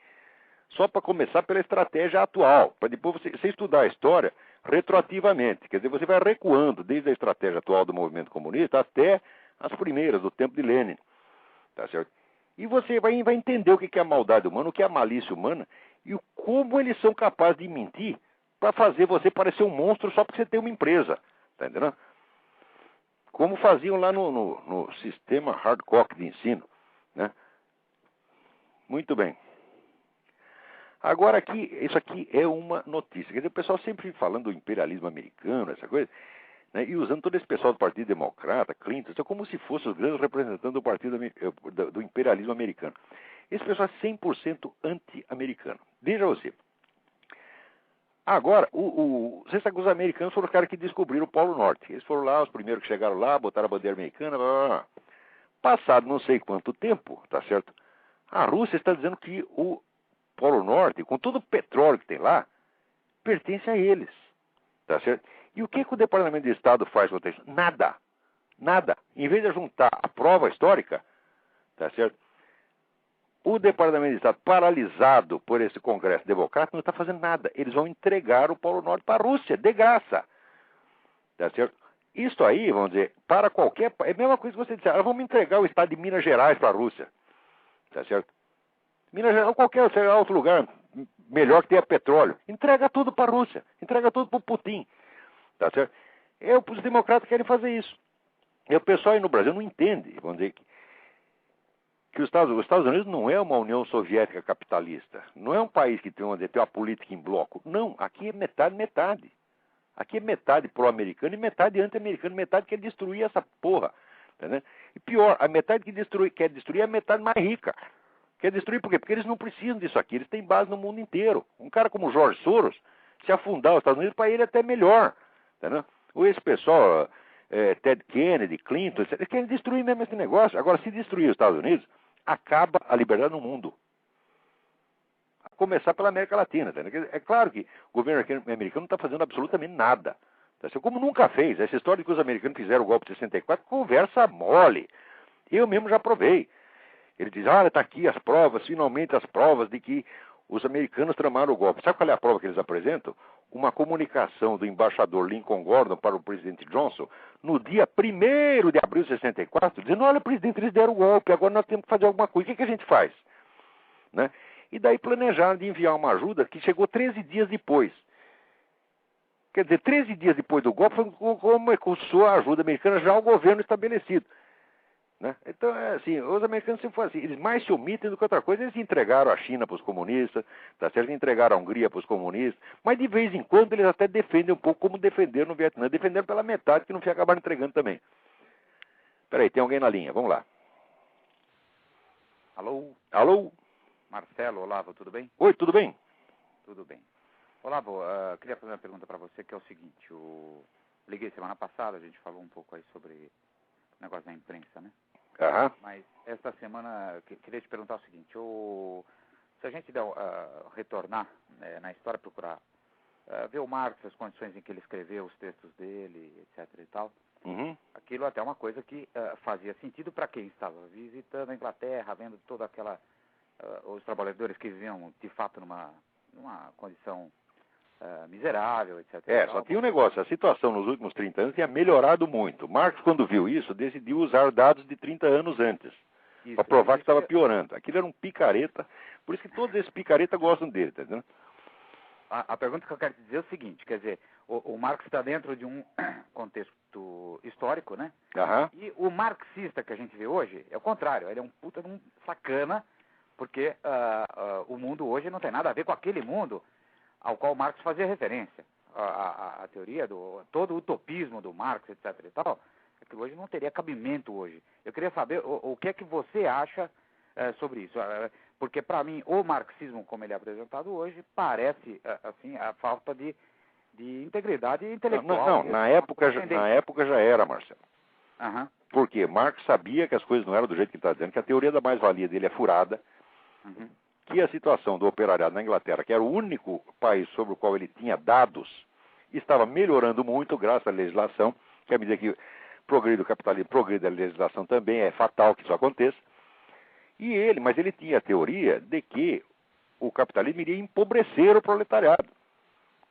só para começar pela estratégia atual, para depois você estudar a história retroativamente. Quer dizer, você vai recuando desde a estratégia atual do movimento comunista até as primeiras, do tempo de Lenin. Tá certo? E você vai entender o que é a maldade humana, o que é a malícia humana e como eles são capazes de mentir para fazer você parecer um monstro só porque você tem uma empresa. Tá entendendo? Como faziam lá no sistema Hardcock de ensino. Né? Muito bem. Agora aqui, isso aqui é uma notícia. Quer dizer, o pessoal sempre falando do imperialismo americano, essa coisa, né, e usando todo esse pessoal do Partido Democrata, Clinton, isso é como se fosse os grandes representantes do Partido do imperialismo americano. Esse pessoal é 100% anti-americano. Veja você. Agora, você sabe que os americanos foram os caras que descobriram o Polo Norte. Eles foram lá, os primeiros que chegaram lá, botaram a bandeira americana, blá, blá, blá. Passado não sei quanto tempo, tá certo? A Rússia está dizendo que o Polo Norte, com todo o petróleo que tem lá, pertence a eles. Tá certo? E o que o Departamento de Estado faz contra isso? Nada. Nada. Em vez de juntar a prova histórica, tá certo? O Departamento de Estado, paralisado por esse Congresso Democrata, não está fazendo nada. Eles vão entregar o Polo Norte para a Rússia, de graça. Tá certo? Isso aí, vamos dizer, para qualquer... É a mesma coisa que você disser, vamos entregar o estado de Minas Gerais para a Rússia. Tá certo? Minas Gerais, ou qualquer outro lugar melhor que tenha petróleo. Entrega tudo para a Rússia. Entrega tudo para o Putin. Tá certo? Os democratas querem fazer isso. E o pessoal aí no Brasil não entende, vamos dizer, que os Estados Unidos não é uma União Soviética capitalista. Não é um país que tem uma política em bloco. Não, aqui é metade. Aqui é metade pró-americano e metade anti-americano. Metade quer destruir essa porra. Entendeu? E pior, a metade que quer destruir é a metade mais rica. Quer destruir por quê? Porque eles não precisam disso aqui, eles têm base no mundo inteiro. Um cara como George Soros, se afundar os Estados Unidos, para ele é até melhor. Entendeu? Ou esse pessoal, Ted Kennedy, Clinton, eles querem destruir mesmo esse negócio. Agora, se destruir os Estados Unidos, acaba a liberdade no mundo. A começar pela América Latina. Entendeu? É claro que o governo americano não está fazendo absolutamente nada. Como nunca fez. Essa história de que os americanos fizeram o golpe de 64, conversa mole. Eu mesmo já provei. Ele diz, olha, está aqui as provas, finalmente as provas de que os americanos tramaram o golpe. Sabe qual é a prova que eles apresentam? Uma comunicação do embaixador Lincoln Gordon para o presidente Johnson no dia 1º de abril de 64, dizendo, olha, presidente, eles deram o golpe, agora nós temos que fazer alguma coisa. O que a gente faz? Né? E daí planejaram de enviar uma ajuda que chegou 13 dias depois. Quer dizer, 13 dias depois do golpe, começou a ajuda americana já ao governo estabelecido. Né? Então, assim, os americanos sempre foram assim, eles mais se omitem do que outra coisa. Eles entregaram a China para os comunistas, tá certo? Eles entregaram a Hungria para os comunistas, mas de vez em quando eles até defendem um pouco como defenderam no Vietnã. Defenderam pela metade, que no fim acabaram entregando também. Peraí, tem alguém na linha, vamos lá. Alô? Alô? Marcelo, Olavo, tudo bem? Oi, tudo bem? Tudo bem. Olavo, queria fazer uma pergunta para você, que é o seguinte, liguei semana passada, a gente falou um pouco aí sobre o negócio da imprensa, né? Aham. Mas esta semana, queria te perguntar o seguinte, se a gente retornar na história, procurar ver o Marx, as condições em que ele escreveu, os textos dele, etc e tal, aquilo até é uma coisa que fazia sentido para quem estava visitando a Inglaterra, vendo toda aquela, os trabalhadores que viviam de fato numa condição miserável, etc. Só tinha um negócio, a situação nos últimos 30 anos tinha melhorado muito. Marx, quando viu isso, decidiu usar dados de 30 anos antes, para provar que estava piorando. Aquilo era um picareta, por isso que todos esses picaretas gostam dele, tá entendendo? A pergunta que eu quero te dizer é o seguinte, quer dizer, o Marx está dentro de um contexto histórico, né? E o marxista que a gente vê hoje é o contrário, ele é um puta de um sacana, porque o mundo hoje não tem nada a ver com aquele mundo ao qual Marx fazia referência. A teoria todo o utopismo do Marx, etc. e tal, aquilo hoje não teria cabimento hoje. Eu queria saber o que é que você acha sobre isso. Porque, para mim, o marxismo, como ele é apresentado hoje, parece, assim, a falta de integridade intelectual. Não, na época já era, Marcelo. Porque Marx sabia que as coisas não eram do jeito que ele está dizendo, que a teoria da mais-valia dele é furada, que a situação do operariado na Inglaterra, que era o único país sobre o qual ele tinha dados, estava melhorando muito graças à legislação, que à medida que progride o capitalismo, progride a legislação também, é fatal que isso aconteça. Mas ele tinha a teoria de que o capitalismo iria empobrecer o proletariado.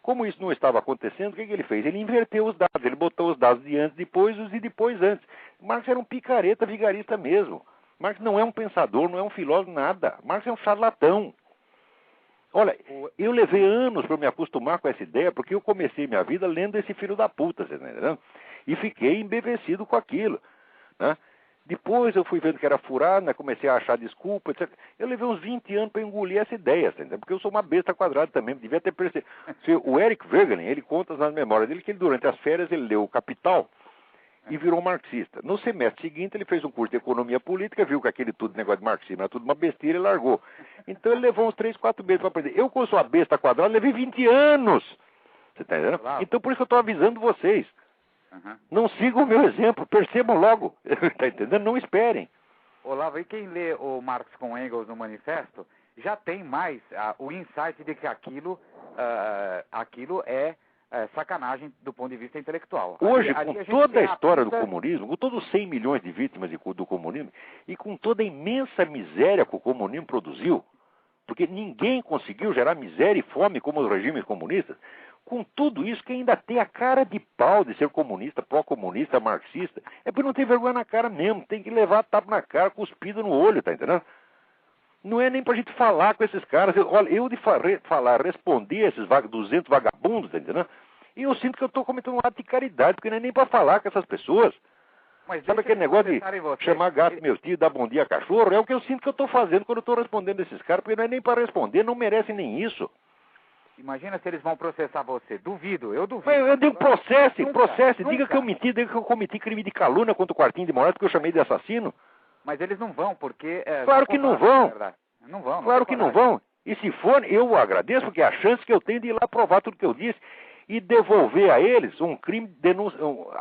Como isso não estava acontecendo, o que ele fez? Ele inverteu os dados, ele botou os dados de antes, depois, os de depois, antes. Marx era um picareta vigarista mesmo. Marx não é um pensador, não é um filósofo, nada. Marx é um charlatão. Olha, eu levei anos para me acostumar com essa ideia, porque eu comecei minha vida lendo esse filho da puta, você tá entendendo? E fiquei embevecido com aquilo, né? Depois eu fui vendo que era furado, né? Comecei a achar desculpa, etc. Eu levei uns 20 anos para engolir essa ideia, tá entendendo? Porque eu sou uma besta quadrada também, devia ter percebido. O Eric Wegelin, ele conta nas memórias dele que ele, durante as férias ele leu o Capital e virou marxista. No semestre seguinte ele fez um curso de economia política, viu que aquele negócio de marxismo era tudo uma besteira e largou. Então ele levou uns 3, 4 meses para aprender. Eu, como sou uma besta quadrada, levei 20 anos. Você está entendendo? Então por isso que eu estou avisando vocês. Não sigam o meu exemplo, percebam logo. Está entendendo? Não esperem. Olavo, e quem lê o Marx com Engels no manifesto já tem mais o insight de que aquilo é sacanagem do ponto de vista intelectual. Hoje, com toda a história do comunismo, com todos os 100 milhões de vítimas do comunismo, e com toda a imensa miséria que o comunismo produziu, porque ninguém conseguiu gerar miséria e fome como os regimes comunistas, com tudo isso, que ainda tem a cara de pau de ser comunista, pró-comunista, marxista, é porque não tem vergonha na cara mesmo, tem que levar tapa na cara, cuspido no olho, tá entendendo? Não é nem pra gente falar com esses caras. Olha, eu de falar, responder a esses 200 vagabundos, tá entendendo? E eu sinto que eu estou cometendo um ato de caridade, porque não é nem pra falar com essas pessoas. Mas sabe aquele negócio de chamar gato meu tio, dar bom dia a cachorro? É o que eu sinto que eu estou fazendo quando eu estou respondendo esses caras, porque não é nem para responder, não merecem nem isso. Imagina se eles vão processar você. Duvido, eu duvido. Eu digo processe, diga que eu menti, diga que eu cometi crime de calúnia contra o Quartinho de Moraes, porque eu chamei de assassino. Mas eles não vão, porque... Claro que não vão. Não vão. Claro que não vão. E se for, eu agradeço, porque é a chance que eu tenho de ir lá provar tudo que eu disse e devolver a eles um crime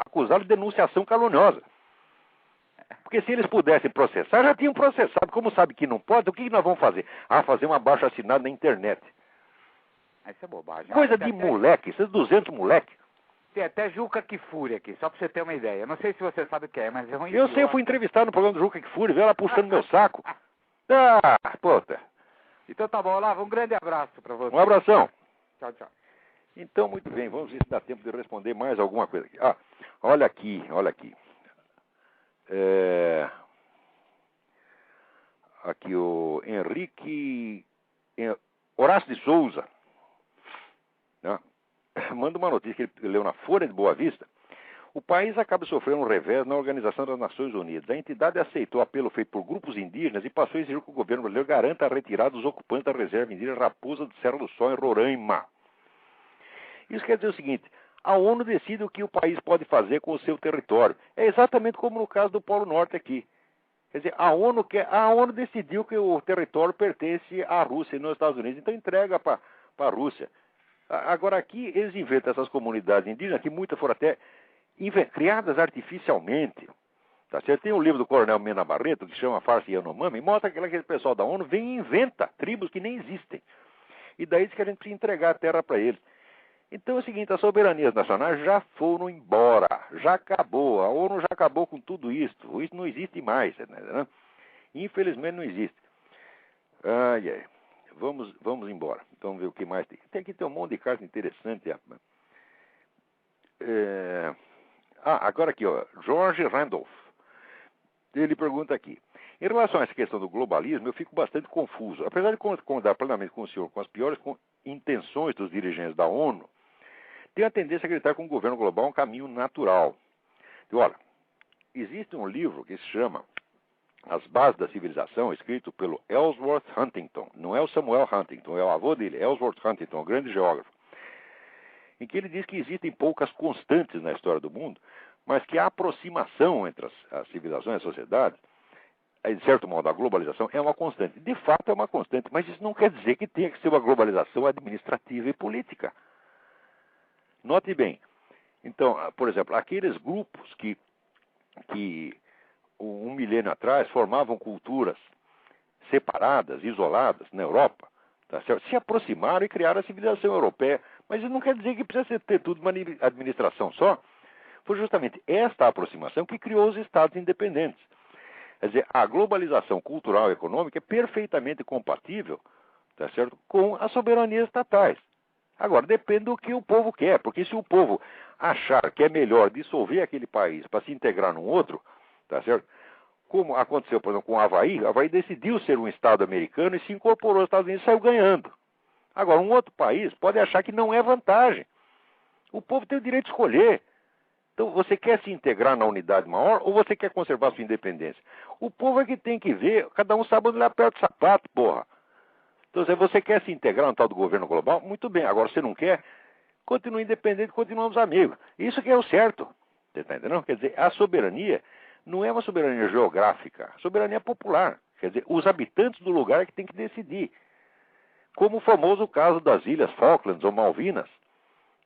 acusado de denunciação caluniosa. Porque se eles pudessem processar, já tinham processado. Como sabe que não pode, o que nós vamos fazer? Fazer um abaixo-assinado na internet. Isso é bobagem. Coisa de moleque, esses 200 moleque. Tem até Juca Kfouri aqui, só pra você ter uma ideia. Eu não sei se você sabe o que é, mas é um Eu sei, eu fui entrevistado no programa do Juca Kfouri, veio ela puxando meu saco. Puta. Então tá bom, Olavo, um grande abraço pra você. Um abração. Tchau, tchau. Então, muito bem, vamos ver se dá tempo de responder mais alguma coisa aqui. Olha aqui. Aqui o Henrique Horácio de Souza, né? Manda uma notícia que ele leu na Folha de Boa Vista. O país acaba sofrendo um revés na Organização das Nações Unidas. A entidade aceitou o apelo feito por grupos indígenas e passou a exigir que o governo brasileiro garanta a retirada dos ocupantes da reserva indígena Raposa do Serra do Sol, em Roraima. Isso quer dizer o seguinte: a ONU decide o que o país pode fazer com o seu território. É exatamente como no caso do Polo Norte aqui. Quer dizer, a ONU decidiu que o território pertence à Rússia e nos Estados Unidos, então entrega para a Rússia. Agora aqui eles inventam essas comunidades indígenas, que muitas foram até criadas artificialmente. Tá certo? Tem um livro do Coronel Mena Barreto, que chama Farsa Yanomami, e mostra que aquele pessoal da ONU vem e inventa tribos que nem existem. E daí diz que a gente precisa entregar a terra para eles. Então é o seguinte, as soberanias nacionais já foram embora, já acabou, a ONU já acabou com tudo isso não existe mais, né? Infelizmente não existe. Vamos embora, vamos ver o que mais tem. Aqui tem um monte de carta interessante. Agora aqui, George Randolph, ele pergunta aqui: em relação a essa questão do globalismo, eu fico bastante confuso. Apesar de concordar plenamente com o senhor com as piores intenções dos dirigentes da ONU, tem a tendência a acreditar que um governo global é um caminho natural. E olha, existe um livro que se chama As Bases da Civilização, escrito pelo Ellsworth Huntington. Não é o Samuel Huntington, é o avô dele, Ellsworth Huntington, um grande geógrafo. Em que ele diz que existem poucas constantes na história do mundo, mas que a aproximação entre as civilizações e as sociedades, de certo modo, a globalização é uma constante. De fato é uma constante, mas isso não quer dizer que tenha que ser uma globalização administrativa e política. Note bem, então, por exemplo, aqueles grupos que um milênio atrás formavam culturas separadas, isoladas na Europa, tá certo? Se aproximaram e criaram a civilização europeia, mas isso não quer dizer que precisa ter tudo uma administração só. Foi justamente esta aproximação que criou os estados independentes. Quer dizer, a globalização cultural e econômica é perfeitamente compatível, tá certo, com as soberanias estatais. Agora, depende do que o povo quer, porque se o povo achar que é melhor dissolver aquele país para se integrar num outro, tá certo? Como aconteceu, por exemplo, com o Havaí decidiu ser um Estado americano e se incorporou aos Estados Unidos e saiu ganhando. Agora, um outro país pode achar que não é vantagem. O povo tem o direito de escolher. Então, você quer se integrar na unidade maior ou você quer conservar sua independência? O povo é que tem que ver, cada um sabe onde ele aperta o sapato, porra. Então, se você quer se integrar no tal do governo global, muito bem. Agora, se não quer, continue independente, continuamos amigos. Isso que é o certo. Você está entendendo? Quer dizer, a soberania não é uma soberania geográfica, a soberania é popular. Quer dizer, os habitantes do lugar é que tem que decidir. Como o famoso caso das Ilhas Falklands ou Malvinas,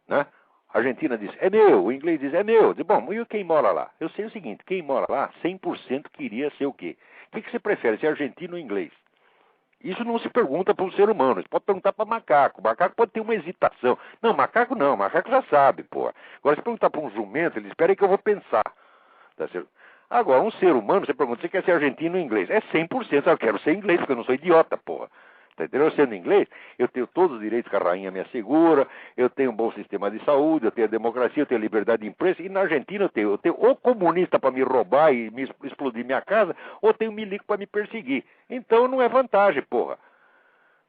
né? A Argentina diz, é meu. O inglês diz, é meu. Diz, bom, e quem mora lá? Eu sei o seguinte, quem mora lá, 100% queria ser o quê? O que você prefere, ser argentino ou inglês? Isso não se pergunta para um ser humano, você pode perguntar para macaco. O macaco pode ter uma hesitação. Não, macaco já sabe, pô. Agora, se perguntar para um jumento, ele espera que eu vou pensar. Tá certo? Agora, um ser humano, você pergunta, você quer ser argentino ou inglês? É 100%, eu quero ser inglês, porque eu não sou idiota, porra. Tá entendendo? Eu sendo inglês, eu tenho todos os direitos que a rainha me assegura, eu tenho um bom sistema de saúde, eu tenho a democracia, eu tenho a liberdade de imprensa, e na Argentina eu tenho ou comunista para me roubar e me explodir minha casa, ou tenho milico para me perseguir. Então não é vantagem, porra.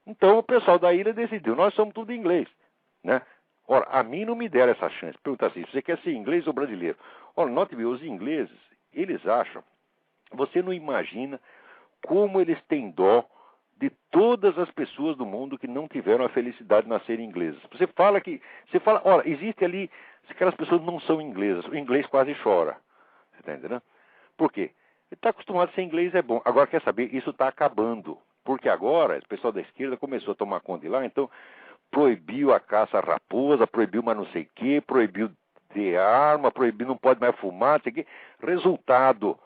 Então o pessoal da ilha decidiu, nós somos tudo inglês, né? Ora, a mim não me deram essa chance. Pergunta assim, você quer ser inglês ou brasileiro? Ora, note bem, os ingleses, eles acham, você não imagina como eles têm dó de todas as pessoas do mundo que não tiveram a felicidade de nascer inglesas. Você fala, olha, existe ali, aquelas pessoas não são inglesas, o inglês quase chora. Você está entendendo? Por quê? Ele está acostumado a ser inglês, é bom. Agora, quer saber, isso está acabando. Porque agora, o pessoal da esquerda começou a tomar conta de lá, então proibiu a caça à raposa, proibiu mais não sei o quê, proibiu ter arma, proibiu, não pode mais fumar, não sei o quê. Resultado,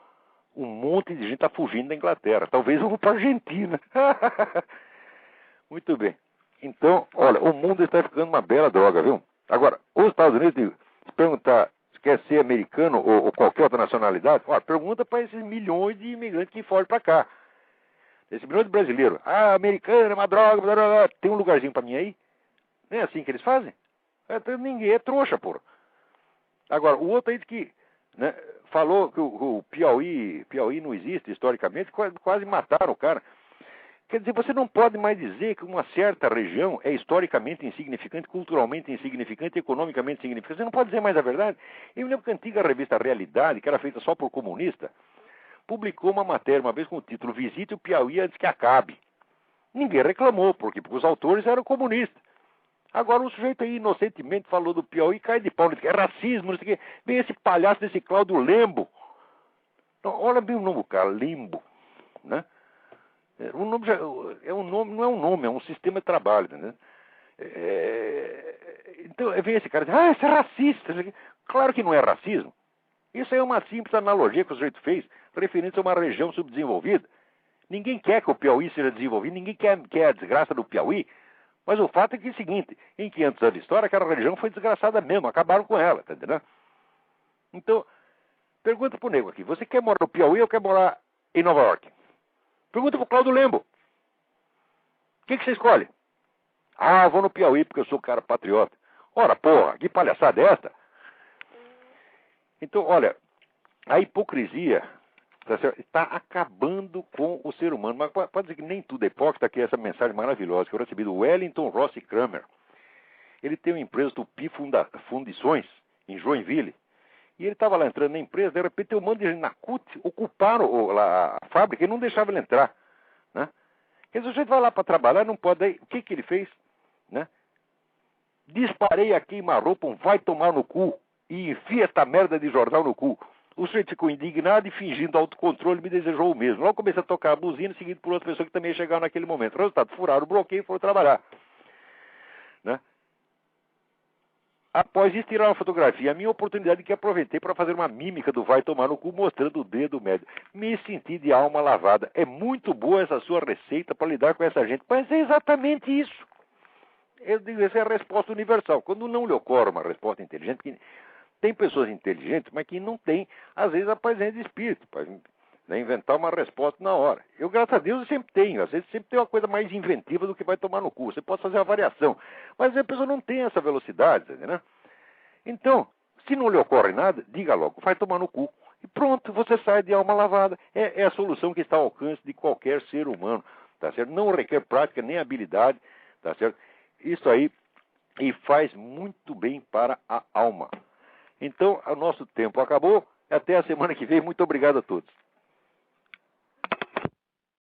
um monte de gente está fugindo da Inglaterra. Talvez vão para a Argentina. Muito bem. Então, olha, o mundo está ficando uma bela droga, viu? Agora, os Estados Unidos, se perguntar se quer ser americano ou qualquer outra nacionalidade, olha, pergunta para esses milhões de imigrantes que fogem para cá. Esse milhão de brasileiros. Ah, americano é uma droga, blá, blá, blá. Tem um lugarzinho para mim aí? Não é assim que eles fazem? Ninguém é trouxa, porra. Agora, o outro aí diz que, né, falou que o Piauí não existe historicamente, quase mataram o cara. Quer dizer, você não pode mais dizer que uma certa região é historicamente insignificante, culturalmente insignificante, economicamente insignificante. Você não pode dizer mais a verdade. Eu me lembro que a antiga revista Realidade, que era feita só por comunista, publicou uma matéria uma vez com o título Visite o Piauí antes que acabe. Ninguém reclamou, porque os autores eram comunistas. Agora o sujeito aí inocentemente falou do Piauí e cai de pau, que é racismo, não sei o quê. Vem esse palhaço desse Cláudio Lembo. Então, olha bem o nome do cara, Lembo, né? O nome não é um nome, é um sistema de trabalho, né? Então vem esse cara e diz, isso é racista. Claro que não é racismo. Isso é uma simples analogia que o sujeito fez, referente a uma região subdesenvolvida. Ninguém quer que o Piauí seja desenvolvido, ninguém quer a desgraça do Piauí. Mas o fato é que é o seguinte, em 500 anos de história, aquela região foi desgraçada mesmo, acabaram com ela, tá entendendo? Então, pergunta pro nego aqui, você quer morar no Piauí ou quer morar em Nova York? Pergunta pro Cláudio Lembo. O que você escolhe? Eu vou no Piauí porque eu sou cara patriota. Ora, porra, que palhaçada é esta? Então, olha, a hipocrisia está acabando com o ser humano. Mas pode dizer que nem tudo é hipócrita, que essa mensagem maravilhosa que eu recebi do Wellington Rossi Kramer. Ele tem uma empresa Tupi Fundições, em Joinville. E ele estava lá entrando na empresa, de repente um monte de gente na CUT ocuparam a fábrica e não deixava ele entrar. Né? Quer dizer, o sujeito vai lá para trabalhar, não pode. Aí, o que ele fez? Né? Disparei a queima-roupa, vai tomar no cu e enfia esta merda de jornal no cu. O sujeito ficou indignado e, fingindo autocontrole, me desejou o mesmo. Logo comecei a tocar a buzina, seguido por outra pessoa que também ia chegar naquele momento. Resultado, furaram o bloqueio e foram trabalhar. Né? Após isso, tiraram uma fotografia. A minha oportunidade que aproveitei para fazer uma mímica do vai tomar no cu, mostrando o dedo médio. Me senti de alma lavada. É muito boa essa sua receita para lidar com essa gente. Mas é exatamente isso. Eu digo, essa é a resposta universal. Quando não lhe ocorre uma resposta inteligente, que tem pessoas inteligentes, mas que não têm, às vezes, a presença de espírito, para inventar uma resposta na hora. Eu, graças a Deus, eu sempre tenho. Às vezes, sempre tem uma coisa mais inventiva do que vai tomar no cu. Você pode fazer uma variação. Mas a pessoa não tem essa velocidade, né? Então, se não lhe ocorre nada, diga logo, vai tomar no cu. E pronto, você sai de alma lavada. É a solução que está ao alcance de qualquer ser humano, tá certo? Não requer prática nem habilidade, tá certo? Isso aí, e faz muito bem para a alma. Então, o nosso tempo acabou. Até a semana que vem. Muito obrigado a todos.